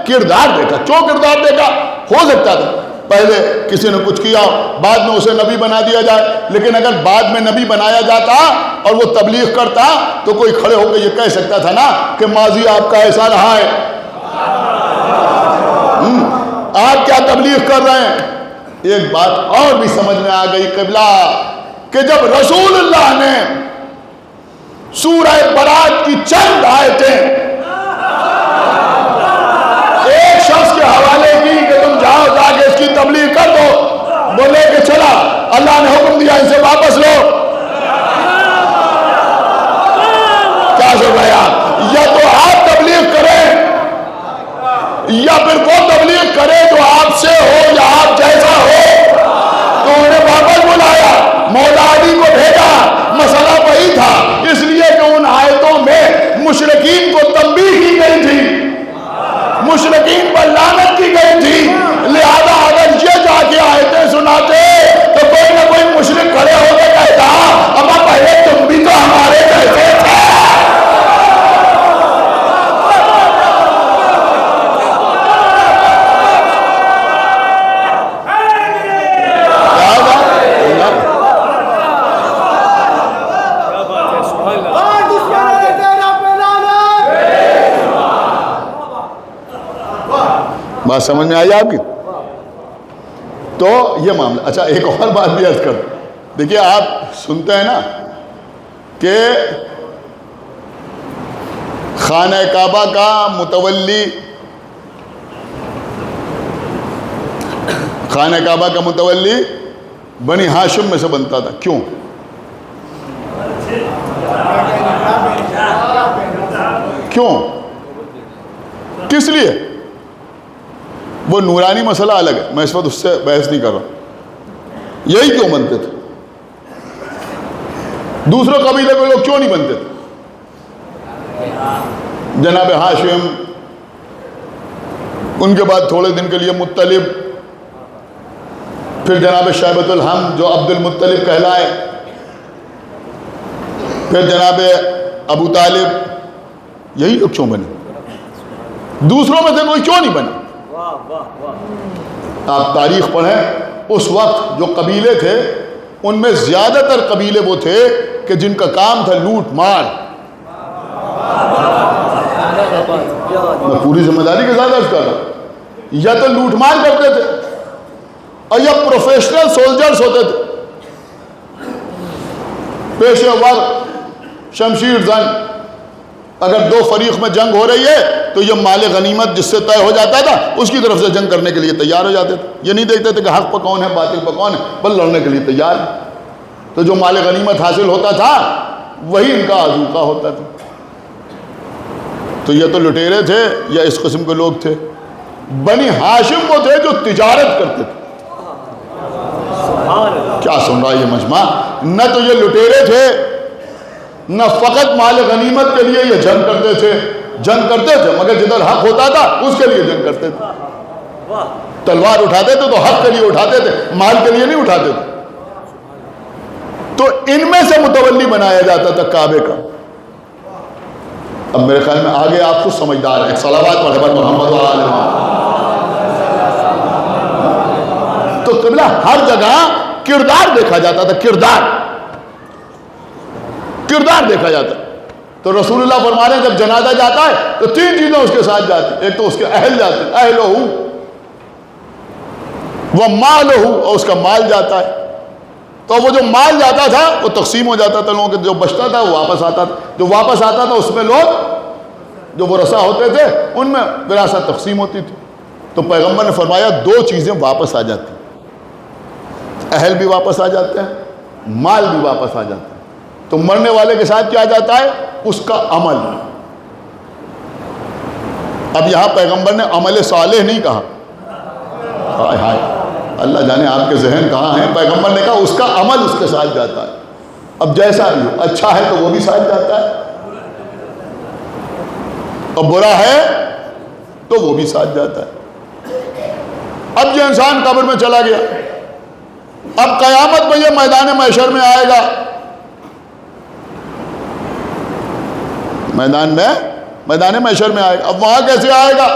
کردار دیکھا۔ کیوں کردار دیکھا؟ ہو سکتا تھا پہلے کسی نے کچھ کیا، بعد میں اسے نبی بنا دیا جائے، لیکن اگر بعد میں نبی بنایا جاتا اور وہ تبلیغ کرتا تو کوئی کھڑے ہو کے یہ کہہ سکتا تھا نا کہ ماضی آپ کا ایسا رہا ہے، آپ کیا تبلیغ کر رہے ہیں۔ ایک بات اور بھی سمجھ میں آ گئی قبلہ، کہ جب رسول اللہ نے سورہ برات کی چند آیتیں ایک شخص کے حوالے کی کہ تم جاؤ جا کے اس کی تبلیغ کر دو، بولے کہ چلا اللہ نے حکم دیا ان سے واپس لو، کیا سن رہے آپ؟ یا تو آپ تبلیغ کریں یا پھر وہ تبلیغ کرے جو آپ سے ہو یا آپ جیسا ہو، تو انہیں واپس بلایا، مولا علی کو بھیجا، مسئلہ وہی تھا، اس لیے کہ ان آیتوں میں مشرکین کو تنبیہ کی گئی تھی، مشرکین پر لعنت کی گئی تھی، لہذا اگر یہ جا کے آیتیں سناتے تو کوئی نہ کوئی مشرک کھڑے ہو کے کہتا ابا پہلے تم بھی تو ہمارے جیسے تھے۔ بات سمجھ میں آئی آپ کی؟ تو یہ معاملہ۔ اچھا ایک اور بات بھی عرض کر، دیکھیے آپ سنتے ہیں نا کہ خانہ کعبہ کا متولی، خانہ کعبہ کا متولی بنی ہاشم میں سے بنتا تھا، کیوں؟ کیوں؟ کس لیے؟ وہ نورانی مسئلہ الگ ہے، میں اس وقت اس سے بحث نہیں کر رہا، یہی کیوں بنتے تھے؟ دوسرے قبیلے کے لوگ کیوں نہیں بنتے تھے؟ جناب ہاشم، ان کے بعد تھوڑے دن کے لیے مطلب، پھر جناب شیبۃ الحمد جو عبد المطلب کہلائے، پھر جناب ابو طالب، یہی لوگ کیوں بنے؟ دوسروں میں سے کوئی کیوں نہیں بنے؟ آپ تاریخ پڑھیں، اس وقت جو قبیلے تھے ان میں زیادہ تر قبیلے وہ تھے کہ جن کا کام تھا لوٹ مار۔ میں پوری ذمہ داری کے ساتھ عرض کر رہا ہوں، یا تو لوٹ مار کرتے تھے اور یا پروفیشنل سولجرز ہوتے تھے، پیشے ور، شمشیر زن، اگر دو فریق میں جنگ ہو رہی ہے تو یہ مال غنیمت جس سے طے ہو جاتا تھا اس کی طرف سے جنگ کرنے کے لیے تیار ہو جاتے تھے. یہ نہیں دیکھتے تھے کہ حق پہ کون ہے باطل پہ کون ہے، بل لڑنے کے لیے تیار ہے. تو جو مال غنیمت حاصل ہوتا تھا وہی ان کا آذوقہ ہوتا تھا. تو یہ تو لٹیرے تھے یا اس قسم کے لوگ تھے؟ بنی ہاشم وہ تھے جو تجارت کرتے تھے. کیا سن رہا ہے یہ مجمع؟ نہ تو یہ لٹیرے تھے، نہ فقط مال غنیمت کے لیے یہ جنگ کرتے تھے. جنگ کرتے تھے مگر جدھر حق ہوتا تھا اس کے لیے جنگ کرتے تھے. تلوار اٹھاتے تھے تو حق کے لیے اٹھاتے تھے، مال کے لیے نہیں اٹھاتے تھے. تو ان میں سے متولی بنایا جاتا تھا کعبے کا. اب میرے خیال میں آگے آپ کو سمجھدار ہیں. صلوات پڑھے بر محمد و آل محمد. تو قبلہ ہر جگہ کردار دیکھا جاتا تھا. کردار دیکھا جاتا. تو رسول اللہ فرما رہے ہیں جب جنازہ جاتا ہے تو تین چیزیں اس کے ساتھ جاتی. ایک تو اس کے اہل جاتے ہیں، اہلہ وہ مالہ، اور اس کا مال جاتا ہے. تو وہ جو مال جاتا تھا وہ تقسیم ہو جاتا تھا لوگوں کے. جو بچتا تھا وہ واپس آتا تھا. جو واپس آتا تھا اس میں لوگ جو ورثہ ہوتے تھے ان میں وراثت تقسیم ہوتی تھی. تو پیغمبر نے فرمایا دو چیزیں واپس آ جاتی ہیں، اہل بھی واپس آ جاتے ہیں، مال بھی واپس آ جاتا ہے. تو مرنے والے کے ساتھ کیا جاتا ہے؟ اس کا عمل. اب یہاں پیغمبر نے عمل صالح نہیں کہا. ہائے ہائے، اللہ جانے آپ کے ذہن کہاں ہیں. پیغمبر نے کہا اس کا عمل اس کے ساتھ جاتا ہے. اب جیسا بھی ہو، اچھا ہے تو وہ بھی ساتھ جاتا ہے، اور برا ہے تو وہ بھی ساتھ جاتا ہے. اب یہ انسان قبر میں چلا گیا. اب قیامت میں یہ میدان محشر میں آئے گا. میدان محشر میں آئے گا. اب وہاں کیسے آئے گا؟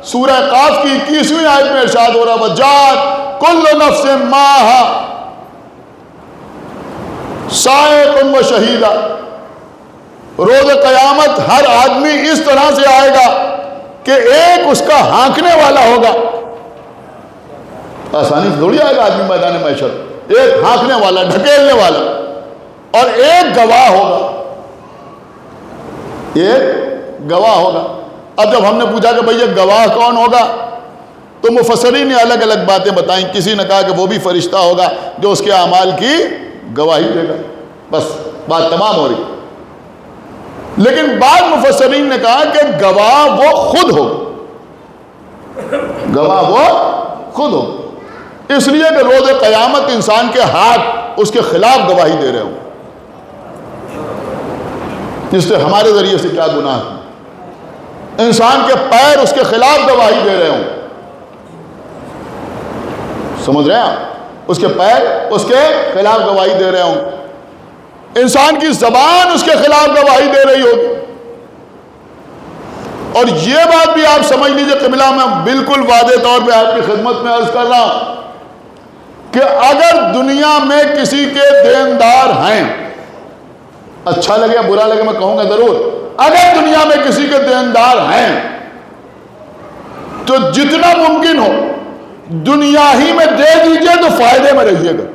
سورہ قاف کی 21ویں آیت میں ارشاد ہو رہا ہے وَجَاءَتْ كُلُّ نَفْسٍ مَّعَهَا سَائِقٌ وَشَهِيدٌ. روز قیامت ہر آدمی اس طرح سے آئے گا کہ ایک اس کا ہانکنے والا ہوگا. آسانی سے تھوڑی آئے گا آدمی میدان محشر. ایک ہانکنے والا، ڈھکیلنے والا، اور ایک گواہ ہوگا. ایک گواہ ہوگا. اب جب ہم نے پوچھا کہ بھئی یہ گواہ کون ہوگا تو مفسرین نے الگ الگ باتیں بتائیں. کسی نے کہا کہ وہ بھی فرشتہ ہوگا جو اس کے اعمال کی گواہی دے گا. بس بات تمام ہو رہی. لیکن بعض مفسرین نے کہا کہ گواہ وہ خود ہو. گواہ وہ خود ہو اس لیے کہ روز قیامت انسان کے ہاتھ اس کے خلاف گواہی دے رہے ہوں. اس سے ہمارے ذریعے سے کیا گناہ ہے. انسان کے پیر اس کے خلاف گواہی دے رہے ہوں. سمجھ رہے ہیں آپ؟ اس کے پیر اس کے خلاف گواہی دے رہے ہوں. انسان کی زبان اس کے خلاف گواہی دے رہی ہوگی. اور یہ بات بھی آپ سمجھ لیجئے قبلہ میں بالکل واضح طور پہ آپ کی خدمت میں عرض کر رہا ہوں کہ اگر دنیا میں کسی کے دیندار ہیں، اچھا لگے یا برا لگے میں کہوں گا ضرور، اگر دنیا میں کسی کے دیندار ہیں تو جتنا ممکن ہو دنیا ہی میں دے دیجئے تو فائدے میں رہیے گا.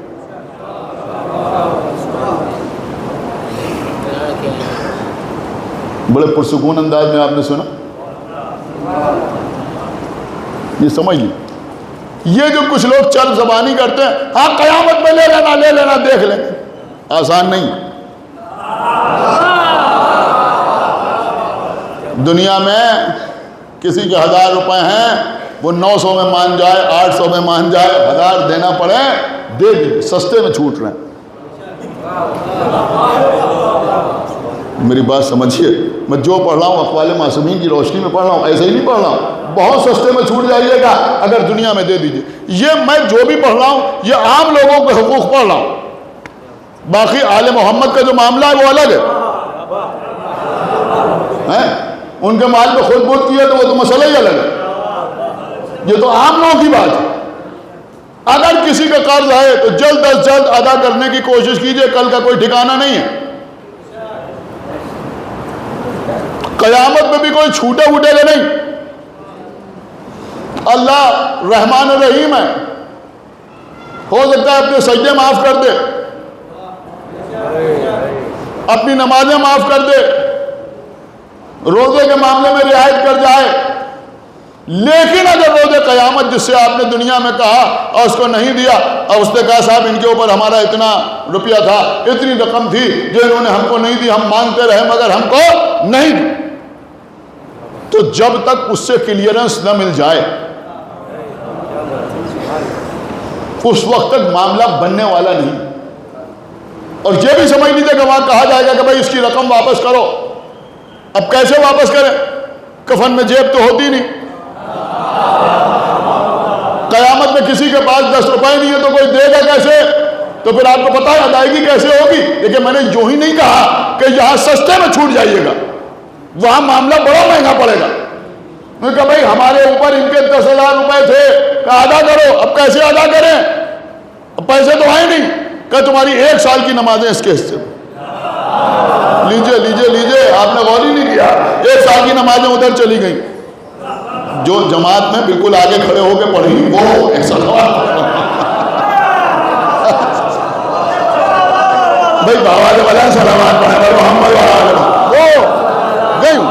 بڑے پرسکون انداز میں آپ نے سنا. یہ سمجھ لی. یہ جو کچھ لوگ چل زبانی کرتے ہیں، ہاں قیامت میں لے لینا دیکھ لیں گے، آسان نہیں. دنیا میں کسی کے 1000 روپے ہیں، وہ 900 میں مان جائے، 800 میں مان جائے، 1000 دینا پڑے دے دی، سستے میں چھوٹ رہے ہیں. میری بات سمجھیے. میں جو پڑھ رہا ہوں اقوال معصومین کی روشنی میں پڑھ رہا ہوں، ایسے ہی نہیں پڑھ رہا ہوں. بہت سستے میں چھوٹ جائیے گا اگر دنیا میں دے دیجیے. یہ میں جو بھی پڑھ رہا ہوں یہ عام لوگوں کے حقوق پڑھ رہا ہوں. باقی آل محمد کا جو معاملہ ہے وہ الگ ہے. ان کے مال پہ خود بہت کیا تو وہ تو مسئلہ ہی الگ ہے. یہ تو عام لوگوں کی بات ہے. اگر کسی کا قرض ہے تو جلد از جلد ادا کرنے کی کوشش کیجئے، کل کا کوئی ٹھکانہ نہیں ہے. قیامت میں بھی کوئی چھوٹے گا نہیں. اللہ رحمان الرحیم ہے، ہو سکتا ہے اپنے سجدے معاف کر دے، اپنی نمازیں معاف کر دے، روزے کے معاملے میں رعایت کر جائے، لیکن اگر روزے قیامت جس سے آپ نے دنیا میں کہا اور اس کو نہیں دیا، اور اس نے کہا صاحب ان کے اوپر ہمارا اتنا روپیہ تھا، اتنی رقم تھی جو انہوں نے ہم کو نہیں دی، ہم مانگتے رہے مگر ہم کو نہیں دی، تو جب تک اس سے کلیئرنس نہ مل جائے اس وقت تک معاملہ بننے والا نہیں۔ اور یہ بھی سمجھ لیجیے کہ وہاں کہا جائے گا کہ بھائی اس کی رقم واپس کرو۔ اب کیسے واپس کریں؟ کفن میں جیب تو ہوتی نہیں، قیامت میں کسی کے پاس 10 روپے نہیں ہے تو کوئی دے گا کیسے؟ تو پھر آپ کو پتا ہے ادائیگی کیسے ہوگی؟ لیکن میں نے یوں ہی نہیں کہا کہ یہاں سستے میں چھوٹ جائیے گا، وہاں معاملہ بڑا مہنگا پڑے گا۔ میں نے کہا بھائی ہمارے اوپر ان کے 10,000 روپے تھے، کہ ادا کرو۔ اب کیسے ادا کریں؟ اب پیسے تو آئے نہیں، کہ تمہاری 1 سال کی نمازیں اس کے حصے لیجئے لیجئے لیجئے۔ آپ نے غور ہی نہیں کیا، 1 سال کی نمازیں ادھر چلی گئیں۔ جو جماعت میں بالکل آگے کھڑے ہو کے پڑھی وہ 1 سال بھائی بابا نے بلا سلامات پڑھے محمد وہ گئی ہوں۔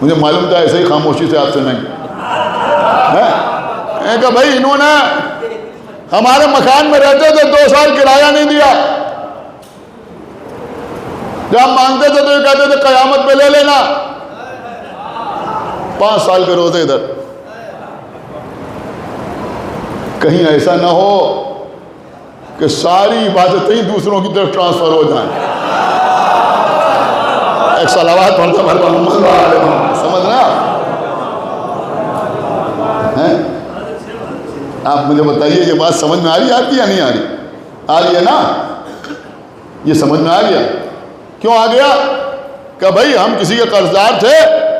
مجھے معلوم تھا ایسے ہی خاموشی سے آپ سے نہیں کہ بھائی انہوں نے ہمارے مکان میں رہتے تھے 2 سال کرایہ نہیں دیا، جب ہم مانگتے تھے تو یہ کہتے تھے قیامت پہ لے لینا۔ 5 سال کے روزے ادھر، کہیں ایسا نہ ہو کہ ساری عبادتیں دوسروں کی طرف ٹرانسفر ہو جائیں۔ ایک صلوات پڑھتا بھرتا محمد، سمجھ رہے ہیں؟ آپ مجھے بتائیے یہ بات سمجھ میں آ رہی ہے آپ کی یا نہیں آ رہی؟ آ رہی ہے نا؟ یہ سمجھ میں آ گیا؟ کیوں آ گیا؟ کہ بھائی ہم کسی کے قرضدار تھے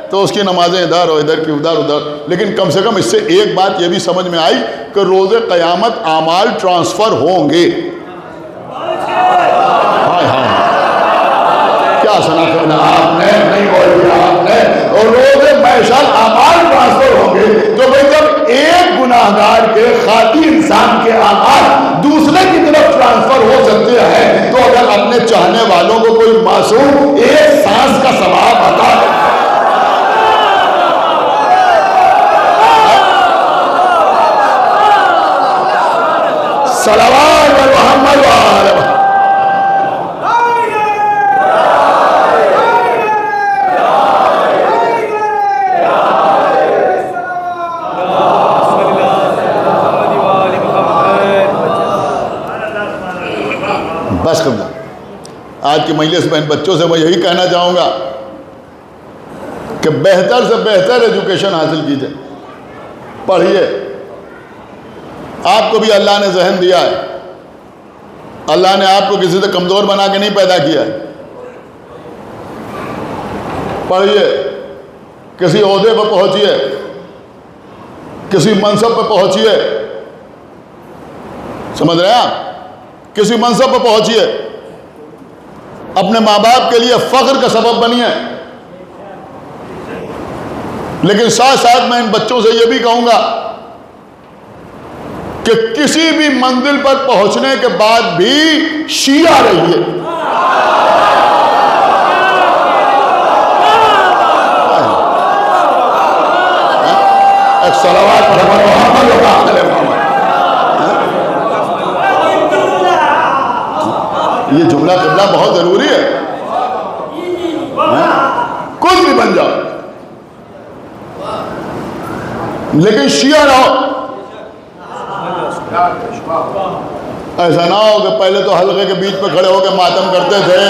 تو اس کی نمازیں ادھر اور ادھر کی ادھر، لیکن کم سے کم اس سے ایک بات یہ بھی سمجھ میں آئی کہ روز قیامت اعمال ٹرانسفر ہوں گے۔ کیا سنا کرنا آپ نے؟ نہیں بول دیا آپ نے۔ اور روز محشر اعمال ٹرانسفر ہوں گے، تو بھئی جب ایک گناہگار کے خاطی انسان کے اعمال دوسرے کی طرف ٹرانسفر ہو سکتے ہیں، تو اگر اپنے چاہنے والوں کو کوئی معصوم 1 سانس کا ثواب عطا ہے، صلوات محمد وآلہ محمد۔ بس قبلہ آج کی مجلس میں ان بچوں سے میں یہی کہنا چاہوں گا کہ بہتر سے بہتر ایجوکیشن حاصل کیجئے، پڑھیے۔ آپ کو بھی اللہ نے ذہن دیا ہے، اللہ نے آپ کو کسی سے کمزور بنا کے نہیں پیدا کیا ہے۔ پڑھیے، کسی عہدے پر پہنچیے، کسی منصب پر پہنچیے، سمجھ رہے ہیں آپ؟ کسی منصب پر پہنچیے، اپنے ماں باپ کے لیے فخر کا سبب بنیے، لیکن ساتھ ساتھ میں ان بچوں سے یہ بھی کہوں گا کہ کسی بھی منزل پر پہنچنے کے بعد بھی شیعہ رہیے۔ ایک صلوات پڑھو محمد وآلہ محمد۔ یہ جملہ قبلہ بہت ضروری ہے۔ کچھ بھی بن جاؤ لیکن شیعہ رہو۔ ایسا نہ ہو کہ پہلے تو حلقے کے بیچ پہ کھڑے ہو کے ماتم کرتے تھے،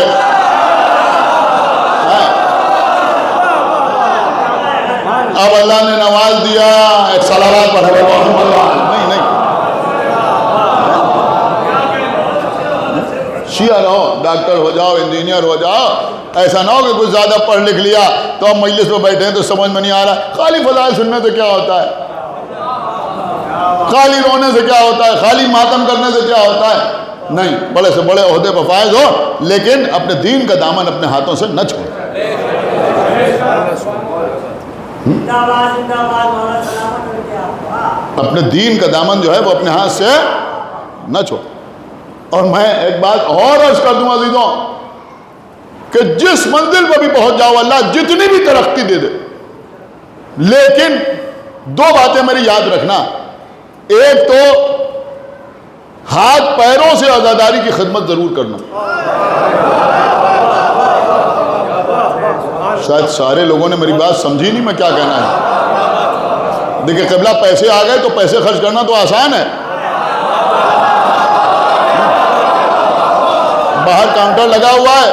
اب اللہ نے نواز دیا ایک صلوات پڑھو نہیں نہیں، شیعہ رہو، ڈاکٹر ہو جاؤ، انجینئر ہو جاؤ۔ ایسا نہ ہو کہ کچھ زیادہ پڑھ لکھ لیا تو ہم مجلس میں بیٹھے ہیں تو سمجھ میں نہیں آ رہا خالی فضائل سننے سے کیا ہوتا ہے، خالی رونے سے کیا ہوتا ہے، خالی ماتم کرنے سے کیا ہوتا ہے۔ نہیں، بڑے سے بڑے عہدے پر فائز ہو لیکن اپنے دین کا دامن اپنے ہاتھوں سے نہ چھوڑ۔ اپنے دین کا دامن جو ہے وہ اپنے ہاتھ سے نہ چھوڑ۔ اور میں ایک بات اور عرض کر دوں عزیزوں کہ کہ جس منزل پہ بھی پہنچ جاؤ اللہ جتنی بھی ترقی دے دے، لیکن دو باتیں میری یاد رکھنا، ایک تو ہاتھ پیروں سے عزاداری کی خدمت ضرور کرنا۔ شاید سارے لوگوں نے میری بات سمجھی نہیں میں کیا کہنا ہے۔ دیکھیں قبلہ پیسے آ گئے تو پیسے خرچ کرنا تو آسان ہے، باہر کاؤنٹر لگا ہوا ہے،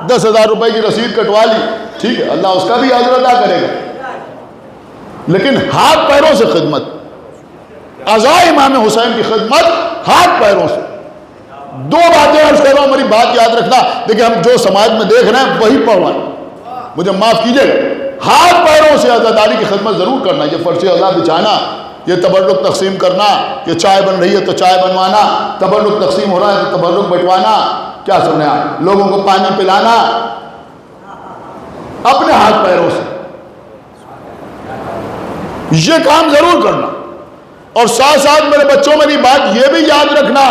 10,000 روپے کی رسید کٹوا لی، ٹھیک ہے، اللہ اس کا بھی اجر ادا کرے گا، لیکن ہاتھ پیروں سے خدمت، عزا امام حسین کی خدمت ہاتھ پیروں سے۔ دو باتیں عرض کر رہا ہوں، میری بات یاد رکھنا، دیکھیں ہم جو سماج میں دیکھ رہے ہیں وہی پڑھ رہے ہیں، مجھے معاف کیجئے گا، ہاتھ پیروں سے عزاداری کی خدمت ضرور کرنا۔ یہ فرش عزا بچھانا، یہ تبرک تقسیم کرنا، یہ چائے بن رہی ہے تو چائے بنوانا، تبرک تقسیم ہو رہا ہے تو تبرک بٹوانا، کیا سمجھا، لوگوں کو پانی پلانا، اپنے ہاتھ پیروں سے یہ کام ضرور کرنا۔ اور ساتھ ساتھ میرے بچوں میری بات یہ بھی یاد رکھنا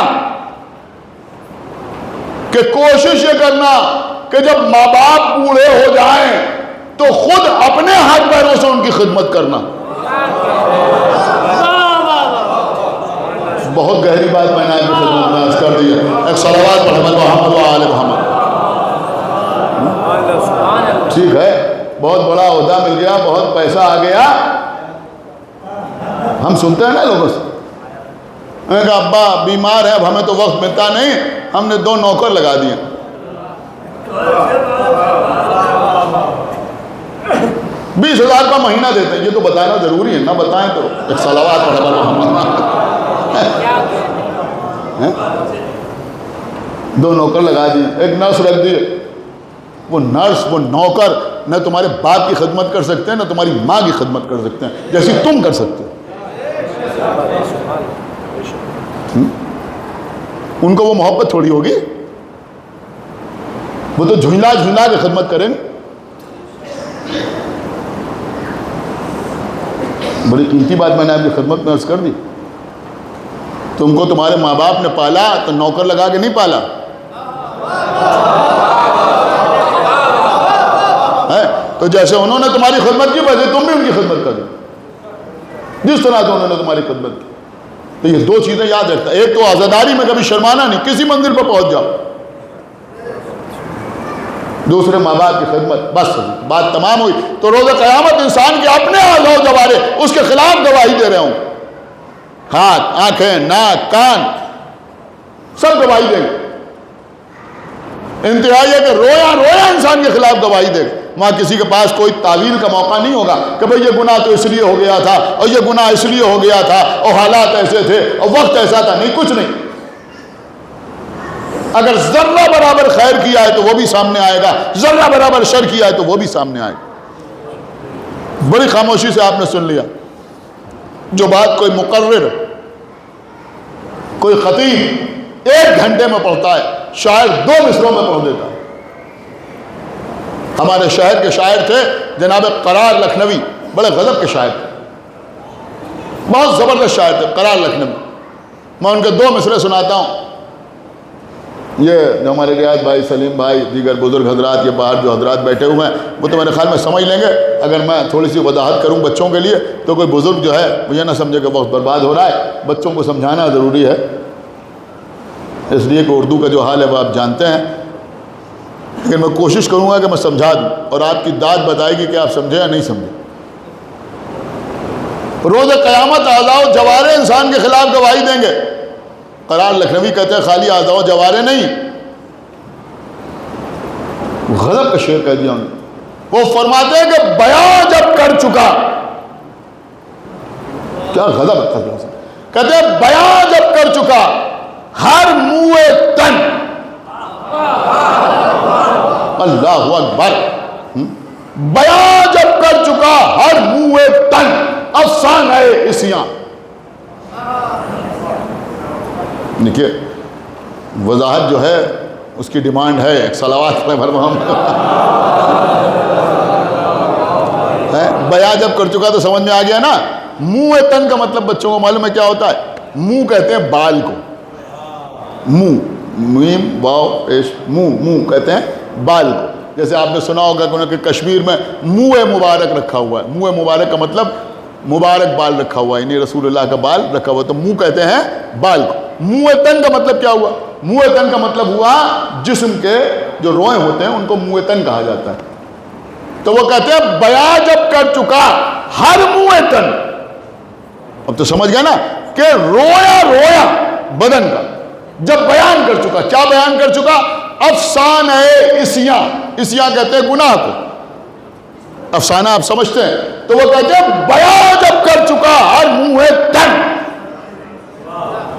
کہ کوشش یہ کرنا کہ جب ماں باپ بوڑھے ہو جائیں تو خود اپنے ہاتھ پیروں سے ان کی خدمت کرنا۔ بہت گہری بات میں نے آپ کی خدمت میں عرض کر دی ہے، ایک صلوات پڑھ محمد و آل محمد۔ ٹھیک ہے، بہت بڑا عہدہ مل گیا، بہت پیسہ آ گیا، ہم سنتے ہیں نا لوگوں سے، میں نے کہا ابا بیمار ہے اب ہمیں تو وقت ملتا نہیں، ہم نے 2 نوکر لگا دیے، 20,000 کا مہینہ دیتے ہیں۔ یہ تو بتانا ضروری ہے، نہ بتائیں تو ایک صلوات پڑھ محمد۔ 2 نوکر لگا دیے، ایک نرس رکھ دیے، وہ نرس وہ نوکر نہ تمہارے باپ کی خدمت کر سکتے ہیں نہ تمہاری ماں کی خدمت کر سکتے ہیں جیسی تم کر سکتے ہو۔ ان کو وہ محبت تھوڑی ہوگی، وہ تو جھنجلا جھنجلا کے خدمت کریں گے۔ بڑی قیمتی بات میں نے آپ کی خدمت میں عرض کر دی، تم کو تمہارے ماں باپ نے پالا تو نوکر لگا کے نہیں پالا ہے، تو جیسے انہوں نے تمہاری خدمت کی ویسے تم بھی ان کی خدمت کرو، جس طرح سے انہوں نے تمہاری خدمت کی۔ تو یہ 2 چیزیں یاد رکھتا، ایک تو عزاداری میں کبھی شرمانا نہیں، کسی منزل پر پہنچ جاؤ، دوسرے ماں باپ کی خدمت، بس بات تمام ہوئی۔ تو روز قیامت انسان کے اپنے اعضاء و جوارح اس کے خلاف گواہی دے رہے ہوں، ہاتھ، آنکھیں، ناک، کان، سب گواہی دیں گے۔ انتہائی ہے کہ رویا رویا انسان کے خلاف گواہی دے گا، وہاں کسی کے پاس کوئی تعویل کا موقع نہیں ہوگا کہ بھئی یہ گناہ تو اس لیے ہو گیا تھا اور یہ گناہ اس لیے ہو گیا تھا اور حالات ایسے تھے اور وقت ایسا تھا، نہیں، کچھ نہیں۔ اگر ذرہ برابر خیر کیا ہے تو وہ بھی سامنے آئے گا، ذرہ برابر شر کیا ہے تو وہ بھی سامنے آئے گا۔ بڑی خاموشی سے آپ نے سن لیا، جو بات کوئی مقرر، کوئی خطیب 1 گھنٹے میں پڑھتا ہے، شاعر 2 مصروں میں پڑھ دیتا ہے۔ ہمارے شہر کے شاعر تھے جناب قرار لکھنوی، بڑے غضب کے شاعر تھے، بہت زبردست شاعر تھے قرار لکھنوی۔ میں ان کے 2 مصرے سناتا ہوں۔ یہ جو ہمارے ریاض بھائی، سلیم بھائی، دیگر بزرگ حضرات، یہ باہر جو حضرات بیٹھے ہوئے ہیں وہ تو میرے خیال میں سمجھ لیں گے۔ اگر میں تھوڑی سی وضاحت کروں بچوں کے لیے تو کوئی بزرگ جو ہے مجھے نہ سمجھے کہ وقت برباد ہو رہا ہے، بچوں کو سمجھانا ضروری ہے، اس لیے کہ اردو کا جو حال ہے وہ آپ جانتے ہیں، لیکن میں کوشش کروں گا کہ میں سمجھا دوں اور آپ کی داد بتائے گی کہ آپ سمجھے یا نہیں سمجھے۔ روز قیامت اعضاء و جوارح انسان کے خلاف گواہی دیں گے۔ قرار لکھنوی کہتے ہیں خالی اعضاء و جوارح نہیں، غضب کا شعر کہہ دیا انہوں نے۔ وہ فرماتے ہیں کہ بیان جب کر چکا، کیا غضب ہے، کہتے ہیں بیان جب کر چکا ہر منہ تن، اللہ اکبر، بیان جب کر چکا ہر منہ تن افسانہ عصیاں۔ دیکھیے وضاحت جو ہے اس کی ڈیمانڈ ہے، ایک صلوات پر محمد۔ بیان جب کر چکا تو سمجھ میں آ گیا نا۔ منہ تن کا مطلب بچوں کو معلوم ہے کیا ہوتا ہے؟ منہ کہتے ہیں بال کو، منہ، میم واو پیش، منہ کہتے ہیں بال کو. جیسے آپ نے سنا ہوگا کہ کشمیر میں منہ مبارک رکھا ہوا ہے. منہ مبارک کا مطلب مبارک بال رکھا ہوا ہے، یعنی رسول اللہ کا بال رکھا ہوا ہے، تو منہ کہتے ہیں بال کو. منہ تن کا مطلب کیا ہوا؟ منہ تن کا مطلب ہوا جسم کے جو روئیں ہوتے ہیں ان کو منہ تن کہا جاتا ہے. تو وہ کہتے ہیں بیاں جب کر چکا ہر منہ تن. اب تو سمجھ گیا نا کہ رویا بدن کا جب بیان کر چکا. کیا بیان کر چکا؟ افسانہ اسیاں کہتے ہیں گناہ کو. افسانہ آپ سمجھتے ہیں؟ تو وہ کہتے ہیں بیان جب کر چکا ہر منہ تن.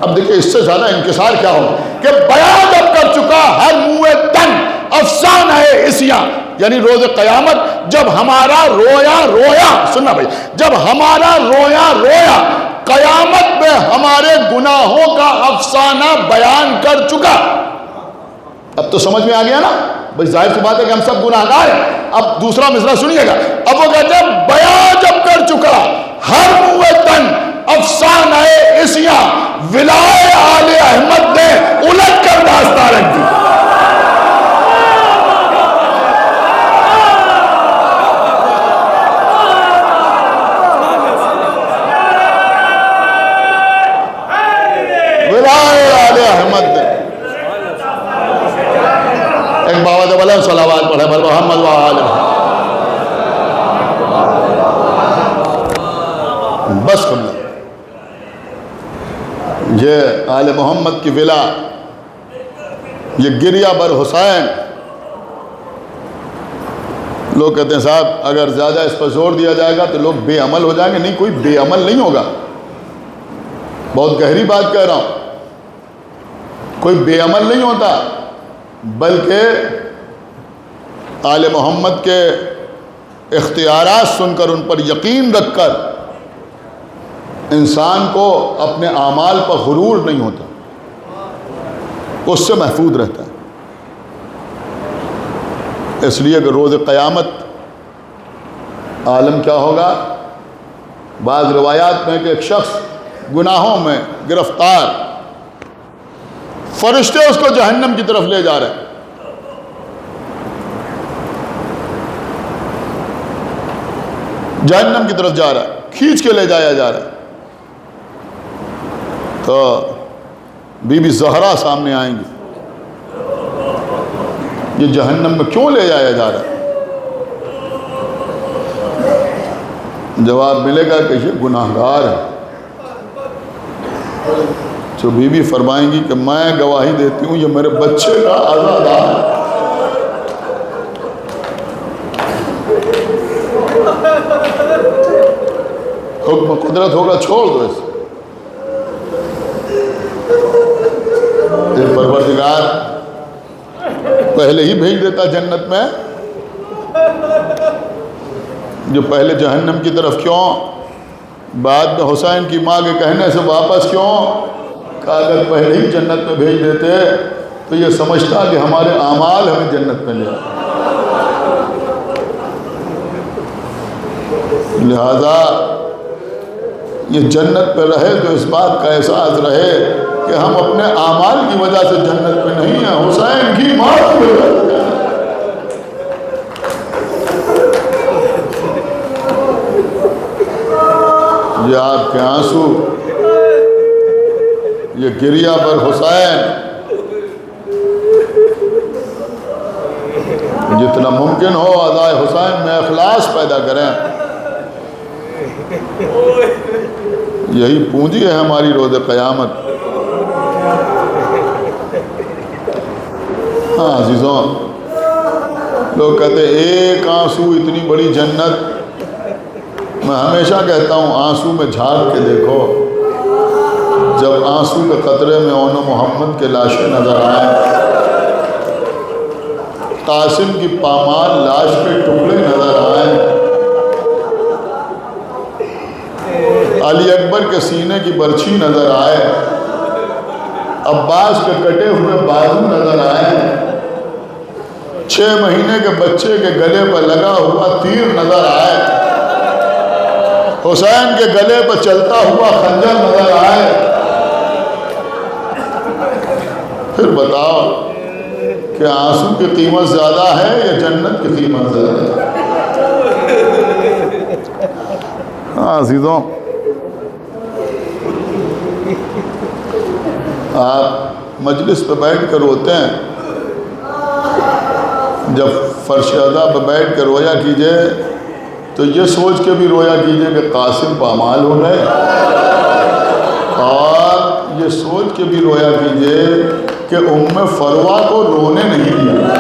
اب دیکھیں اس سے زیادہ انکسار کیا ہو کہ بیان جب کر چکا ہر منہ تن افسانہ اسیاں، یعنی روز قیامت جب ہمارا رویا سننا بھائی، جب ہمارا رویا قیامت میں ہمارے گناہوں کا افسانہ بیان کر چکا. اب تو سمجھ میں آ گیا نا بھائی، ظاہر سی بات ہے کہ ہم سب گناہگار ہیں. اب دوسرا مصرع سنیے گا. اب وہ کہتے ہیں بیان جب کر چکا ہر منہ تن افسانہ اسیاں، ولائے آل احمد نے الٹ کر داستان رکھ دی. ایک بابا تو بلند صلوات پڑھے بل محمد وآل بس کم لگ. یہ آل محمد کی ولا، یہ گریہ بر حسین. لوگ کہتے ہیں صاحب اگر زیادہ اس پر زور دیا جائے گا تو لوگ بے عمل ہو جائیں گے. نہیں، کوئی بے عمل نہیں ہوگا. بہت گہری بات کہہ رہا ہوں. کوئی بے عمل نہیں ہوتا، بلکہ آل محمد کے اختیارات سن کر ان پر یقین رکھ کر انسان کو اپنے اعمال پر غرور نہیں ہوتا، اس سے محفوظ رہتا ہے. اس لیے کہ روز قیامت عالم کیا ہوگا؟ بعض روایات میں کہ ایک شخص گناہوں میں گرفتار، فرشتے اس کو جہنم کی طرف لے جا رہے ہیں. جہنم کی طرف جا رہا ہے، کھینچ کے لے جایا جا رہا ہے. تو بی بی زہرا سامنے آئیں گی، یہ جہنم میں کیوں لے جایا جا رہا ہے؟ جواب ملے گا کہ یہ گناہگار ہے. تو بی بی فرمائیں گی کہ میں گواہی دیتی ہوں یہ میرے بچے کا آزادار ہے. حکم قدرت ہوگا، چھوڑ دو اسے. پروردگار پہلے ہی بھیج دیتا جنت میں، جو پہلے جہنم کی طرف کیوں؟ بعد میں حسین کی ماں کے کہنے سے واپس کیوں؟ کہ اگر پہلے ہی جنت میں بھیج دیتے تو یہ سمجھتا کہ ہمارے اعمال ہمیں جنت میں لے آئے. لہذا یہ جنت پہ رہے تو اس بات کا احساس رہے کہ ہم اپنے اعمال کی وجہ سے جنت پہ نہیں ہیں، حسین کی ماں کی وجہ سے. یہ آپ کے آنسو، یہ گریہ پر حسین، جتنا ممکن ہو ادائے حسین میں اخلاص پیدا کریں. یہی پونجی ہے ہماری روز قیامت. ہاں عزیزوں، لوگ کہتے ہیں ایک آنسو اتنی بڑی جنت. میں ہمیشہ کہتا ہوں آنسو میں جھانک کے دیکھو. جب آنسو کے قطرے میں اون محمد کے لاشیں نظر آئیں، قاسم کی پامال لاش کے ٹکڑے نظر آئیں، علی اکبر کے سینے کی برچھی نظر آئے، عباس کے کٹے ہوئے بازو نظر آئے، 6 مہینے کے بچے کے گلے پر لگا ہوا تیر نظر آئے، حسین کے گلے پر چلتا ہوا خنجر نظر آئے، پھر بتاؤ کہ آنسو کی قیمت زیادہ ہے یا جنت کی قیمت زیادہ ہے؟ ہاں عزیزوں، آپ مجلس پہ بیٹھ کر روتے ہیں، جب فرش ادا پہ بیٹھ کر رویا کیجئے تو یہ سوچ کے بھی رویا کیجئے کہ قاسم پامال ہو گئے، اور یہ سوچ کے بھی رویا کیجئے کہ ام فروہ کو رونے نہیں دیا،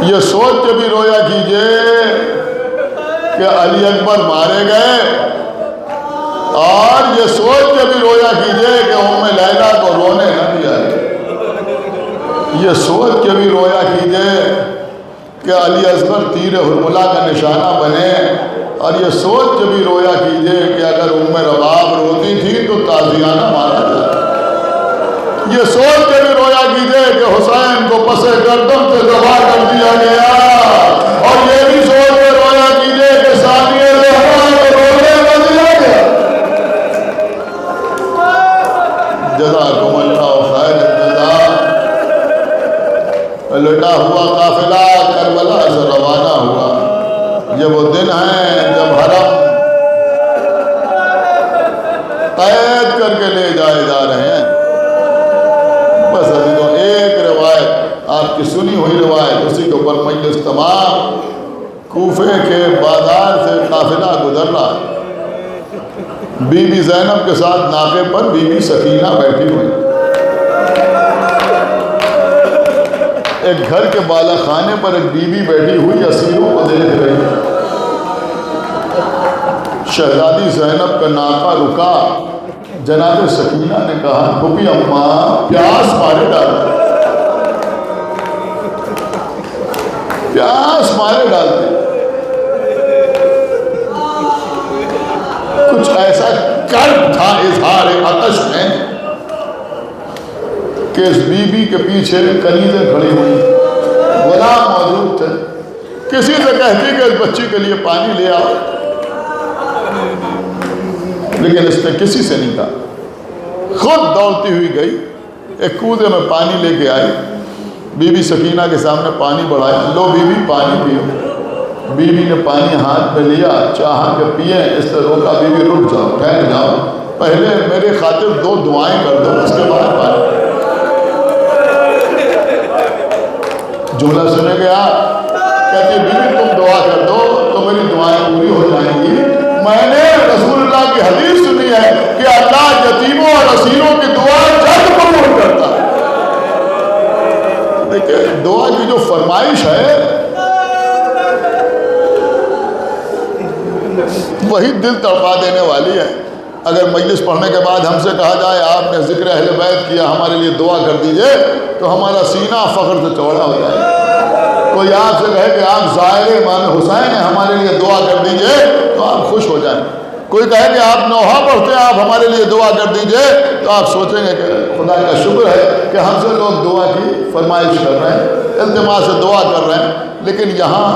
یہ سوچ کے بھی رویا کیجئے کہ علی اکبر مارے گئے، اور یہ سوچ کے بھی رویا کیجئے کہ ام لیلا کو رونے نہ دیا، یہ سوچ کے بھی رویا کیجئے کہ علی اصغر تیر حرملہ کا نشانہ بنے، اور یہ سوچ کے بھی رویا کیجئے کہ اگر ام رباب روتی تھی تو تازیانہ مارا جاتا، یہ سوچ کے بھی رویا کیجئے کہ حسین کو پس گردن سے ذبح کر دیا گیا، اور یہ بھی سوچ کے رویا کیجئے کہ ثانیہ زہرا کو رونے نہ دیا گیا۔ جزاکم اللہ خیر الجزا۔ لٹا ہوا قافلہ کربلا سے روانہ ہوا، یہ وہ دن ہیں جب حرم قید کر کے لے جائے جا رہے ہیں۔ بس عزیزوں، ایک روایت آپ کی سنی ہوئی روایت، اسی کے اوپر مجلس تمام۔ کوفے کے بازار سے قافلہ گزر رہا، بی بی زینب کے ساتھ ناقے پر بی بی سکینہ بیٹھی ہوئی، ایک گھر کے بالا خانے پر ایک بی بی بیٹھی ہوئی اسیروں کو دیکھ رہی ہے۔ شہزادی زینب کا ناقہ رکا، جناب سکینہ نے کہا پھوپھی اماں پیاس مارے ڈالتے، پیاس مارے ڈالتے، کچھ ایسا کرب تھا اظہار عطش میں کہ اس بی بی کے پیچھے کنیزیں کھڑی ہوئی، غلام موجود تھے، کسی سے کہتی کہ اس بچی کے لیے پانی لے آؤ، لیکن اس نے کسی سے نہیں کہا، خود دوڑتی ہوئی گئی، ایک کوزے میں پانی لے کے آئی، بی بی سکینہ کے سامنے پانی بڑھایا، لو بی بی پانی پیو۔ بی بی نے پانی ہاتھ میں لیا، چاہا کہ پیئے، اس سے روکا، بی بی رک جاؤ، ٹھہر جاؤ، پہلے میرے خاطر 2 دعائیں کر دو، اس کے بعد پانی۔ جملہ سنے گیا، کہتی بی بی تم دعا کر دو تو میری دعائیں پوری ہو جائیں گی، میں نے رسول اللہ کی حدیث سنی ہے کہ اللہ یتیموں اور اسیروں کی دعا جلد قبول کرتا ہے۔ دیکھیں دعا کی جو فرمائش ہے وہی دل تڑپا دینے والی ہے۔ اگر مجلس پڑھنے کے بعد ہم سے کہا جائے آپ نے ذکر اہل بیت کیا، ہمارے لیے دعا کر دیجئے، تو ہمارا سینہ فخر سے چوڑا ہو جائے۔ کوئی آپ سے کہے کہ آپ زائر امام حسین ہیں، ہمارے لیے دعا کر دیجئے، تو آپ خوش ہو جائیں۔ کوئی کہے کہ آپ نوحہ پڑھتے ہیں، آپ ہمارے لیے دعا کر دیجئے، تو آپ سوچیں گے کہ خدا کا شکر ہے کہ ہم سے لوگ دعا کی فرمائش کر رہے ہیں، التماس سے دعا کر رہے ہیں۔ لیکن یہاں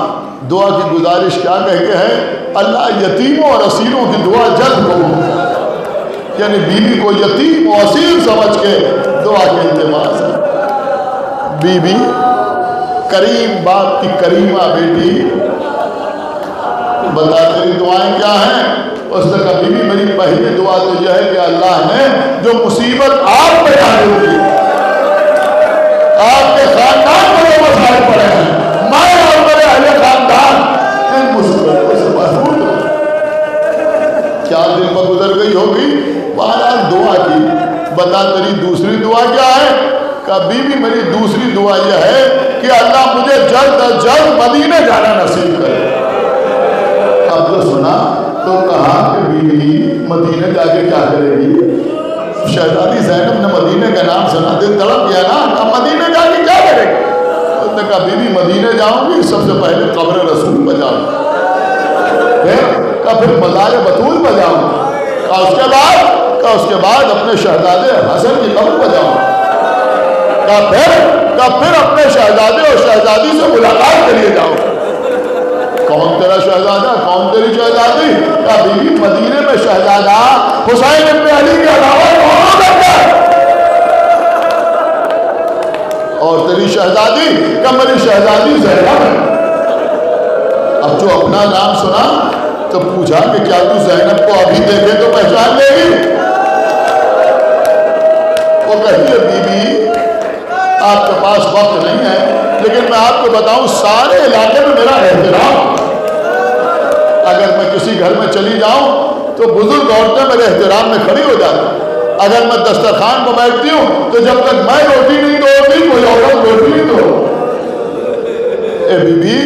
دعا کی گزارش کیا کہہ کے ہے؟ اللہ یتیموں اور اسیروں کی دعا جلد قبول کرے، یعنی بیوی کو یتیم و اسیر سمجھ کے دعا کے التماس ہے۔ بی بی کریم باپ کی کریمہ بیٹی بتا تیری دعائیں کیا ہیں؟ اس نے کہا بی بی میری پہلی دعا تو یہ ہے کہ اللہ نے جو مصیبت آپ پہ ڈالی ہوئی، آپ کے خاندان کو جو مسائل پڑے ہیں، میں اور میرے اہل خاندان ان مصیبتوں سے محفوظ ہوں۔ کیا دن پر گزر گئی ہوگی، بہرحال دعا کی۔ بتا تیری دوسری دعا کیا ہے؟ کہا بی بی میری دوسری دعا یہ ہے کہ اللہ مجھے جلد از جلد مدینے جانا نصیب کرے۔ اب جو سنا تو کہا کہ بی بی مدینے جا کے کیا کرے گی؟ شہزادی زینب نے مدینے کا نام سنا، دل تڑپ گیا نا، کہا مدینے جا کے کیا کرے گی؟ اس نے کہا بی بی مدینے جاؤں گی، سب سے پہلے قبر رسول پہ جاؤں گی، پھر مزار بطول پہ جاؤں گی، کہا اس کے بعد اپنے شہزادے حسن کی قبر پہ جاؤں گی، کہا پھر اپنے شہزادے اور شہزادی سے ملاقات کے لیے جاؤں گی۔ کون تیرا شہزادہ، کون تیری شہزادی؟ کہا بی بی مدینے میں شہزادہ حسین ابن علی کے علاوہ کون ہو سکتا ہے؟ شہزادی کہ میری شہزادی زینب ہے۔ اب جو اپنا نام سنا تو پوچھا کہ کیا تو زینب کو ابھی دیکھے تو پہچان لے گی؟ وہ کہتی ہے بی بی آپ کے پاس وقت نہیں ہے، لیکن میں آپ کو بتاؤں سارے علاقے میں میرا احترام، اگر میں کسی گھر میں چلی جاؤں تو بزرگ عورتیں میرے احترام میں کھڑی ہو جاتی، اگر میں دسترخوان کو بیٹھتی ہوں تو جب تک میں روٹی نہیں توڑتی کوئی عورت روٹی نہیں توڑ۔ اے بی بی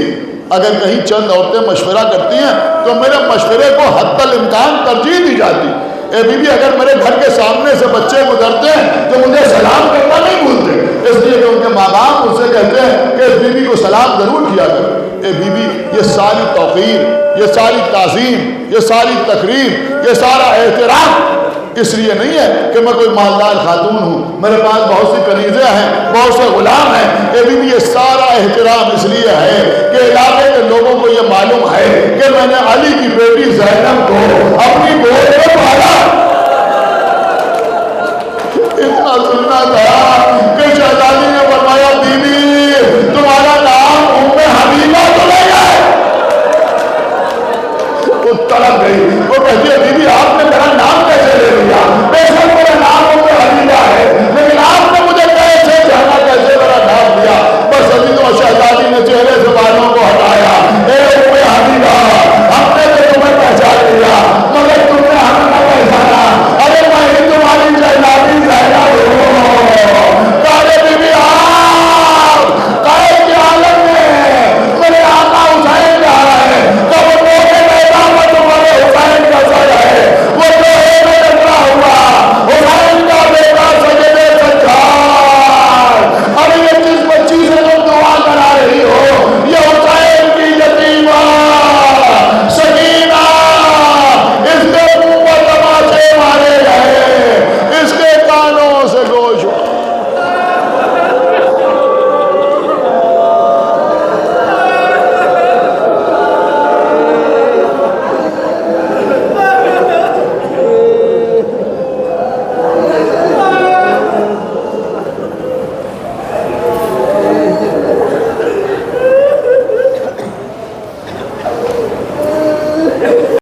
اگر کہیں چند عورتیں مشورہ کرتی ہیں تو میرے مشورے کو حتی الامکان ترجیح دی جاتی۔ اے بی بی اگر میرے گھر کے سامنے سے بچے گزرتے ہیں تو مجھے سلام کرنا نہیں بھولتے، اس لیے کہ ان کے ماں باپ ان سے کہتے ہیں کہ اس بی بی کو سلام ضرور کیا کرو۔ اے بی بی یہ ساری توقیر، یہ ساری تعظیم، یہ ساری تقریر، یہ سارا احترام اس لیے نہیں ہے کہ میں کوئی مالدار خاتون ہوں، میرے پاس بہت سی کنیزیں ہیں، بہت سے غلام ہیں۔ اے بی بی یہ سارا احترام اس لیے ہے کہ علاقے کے لوگوں کو یہ معلوم ہے کہ میں نے علی کی بیٹی زینب کو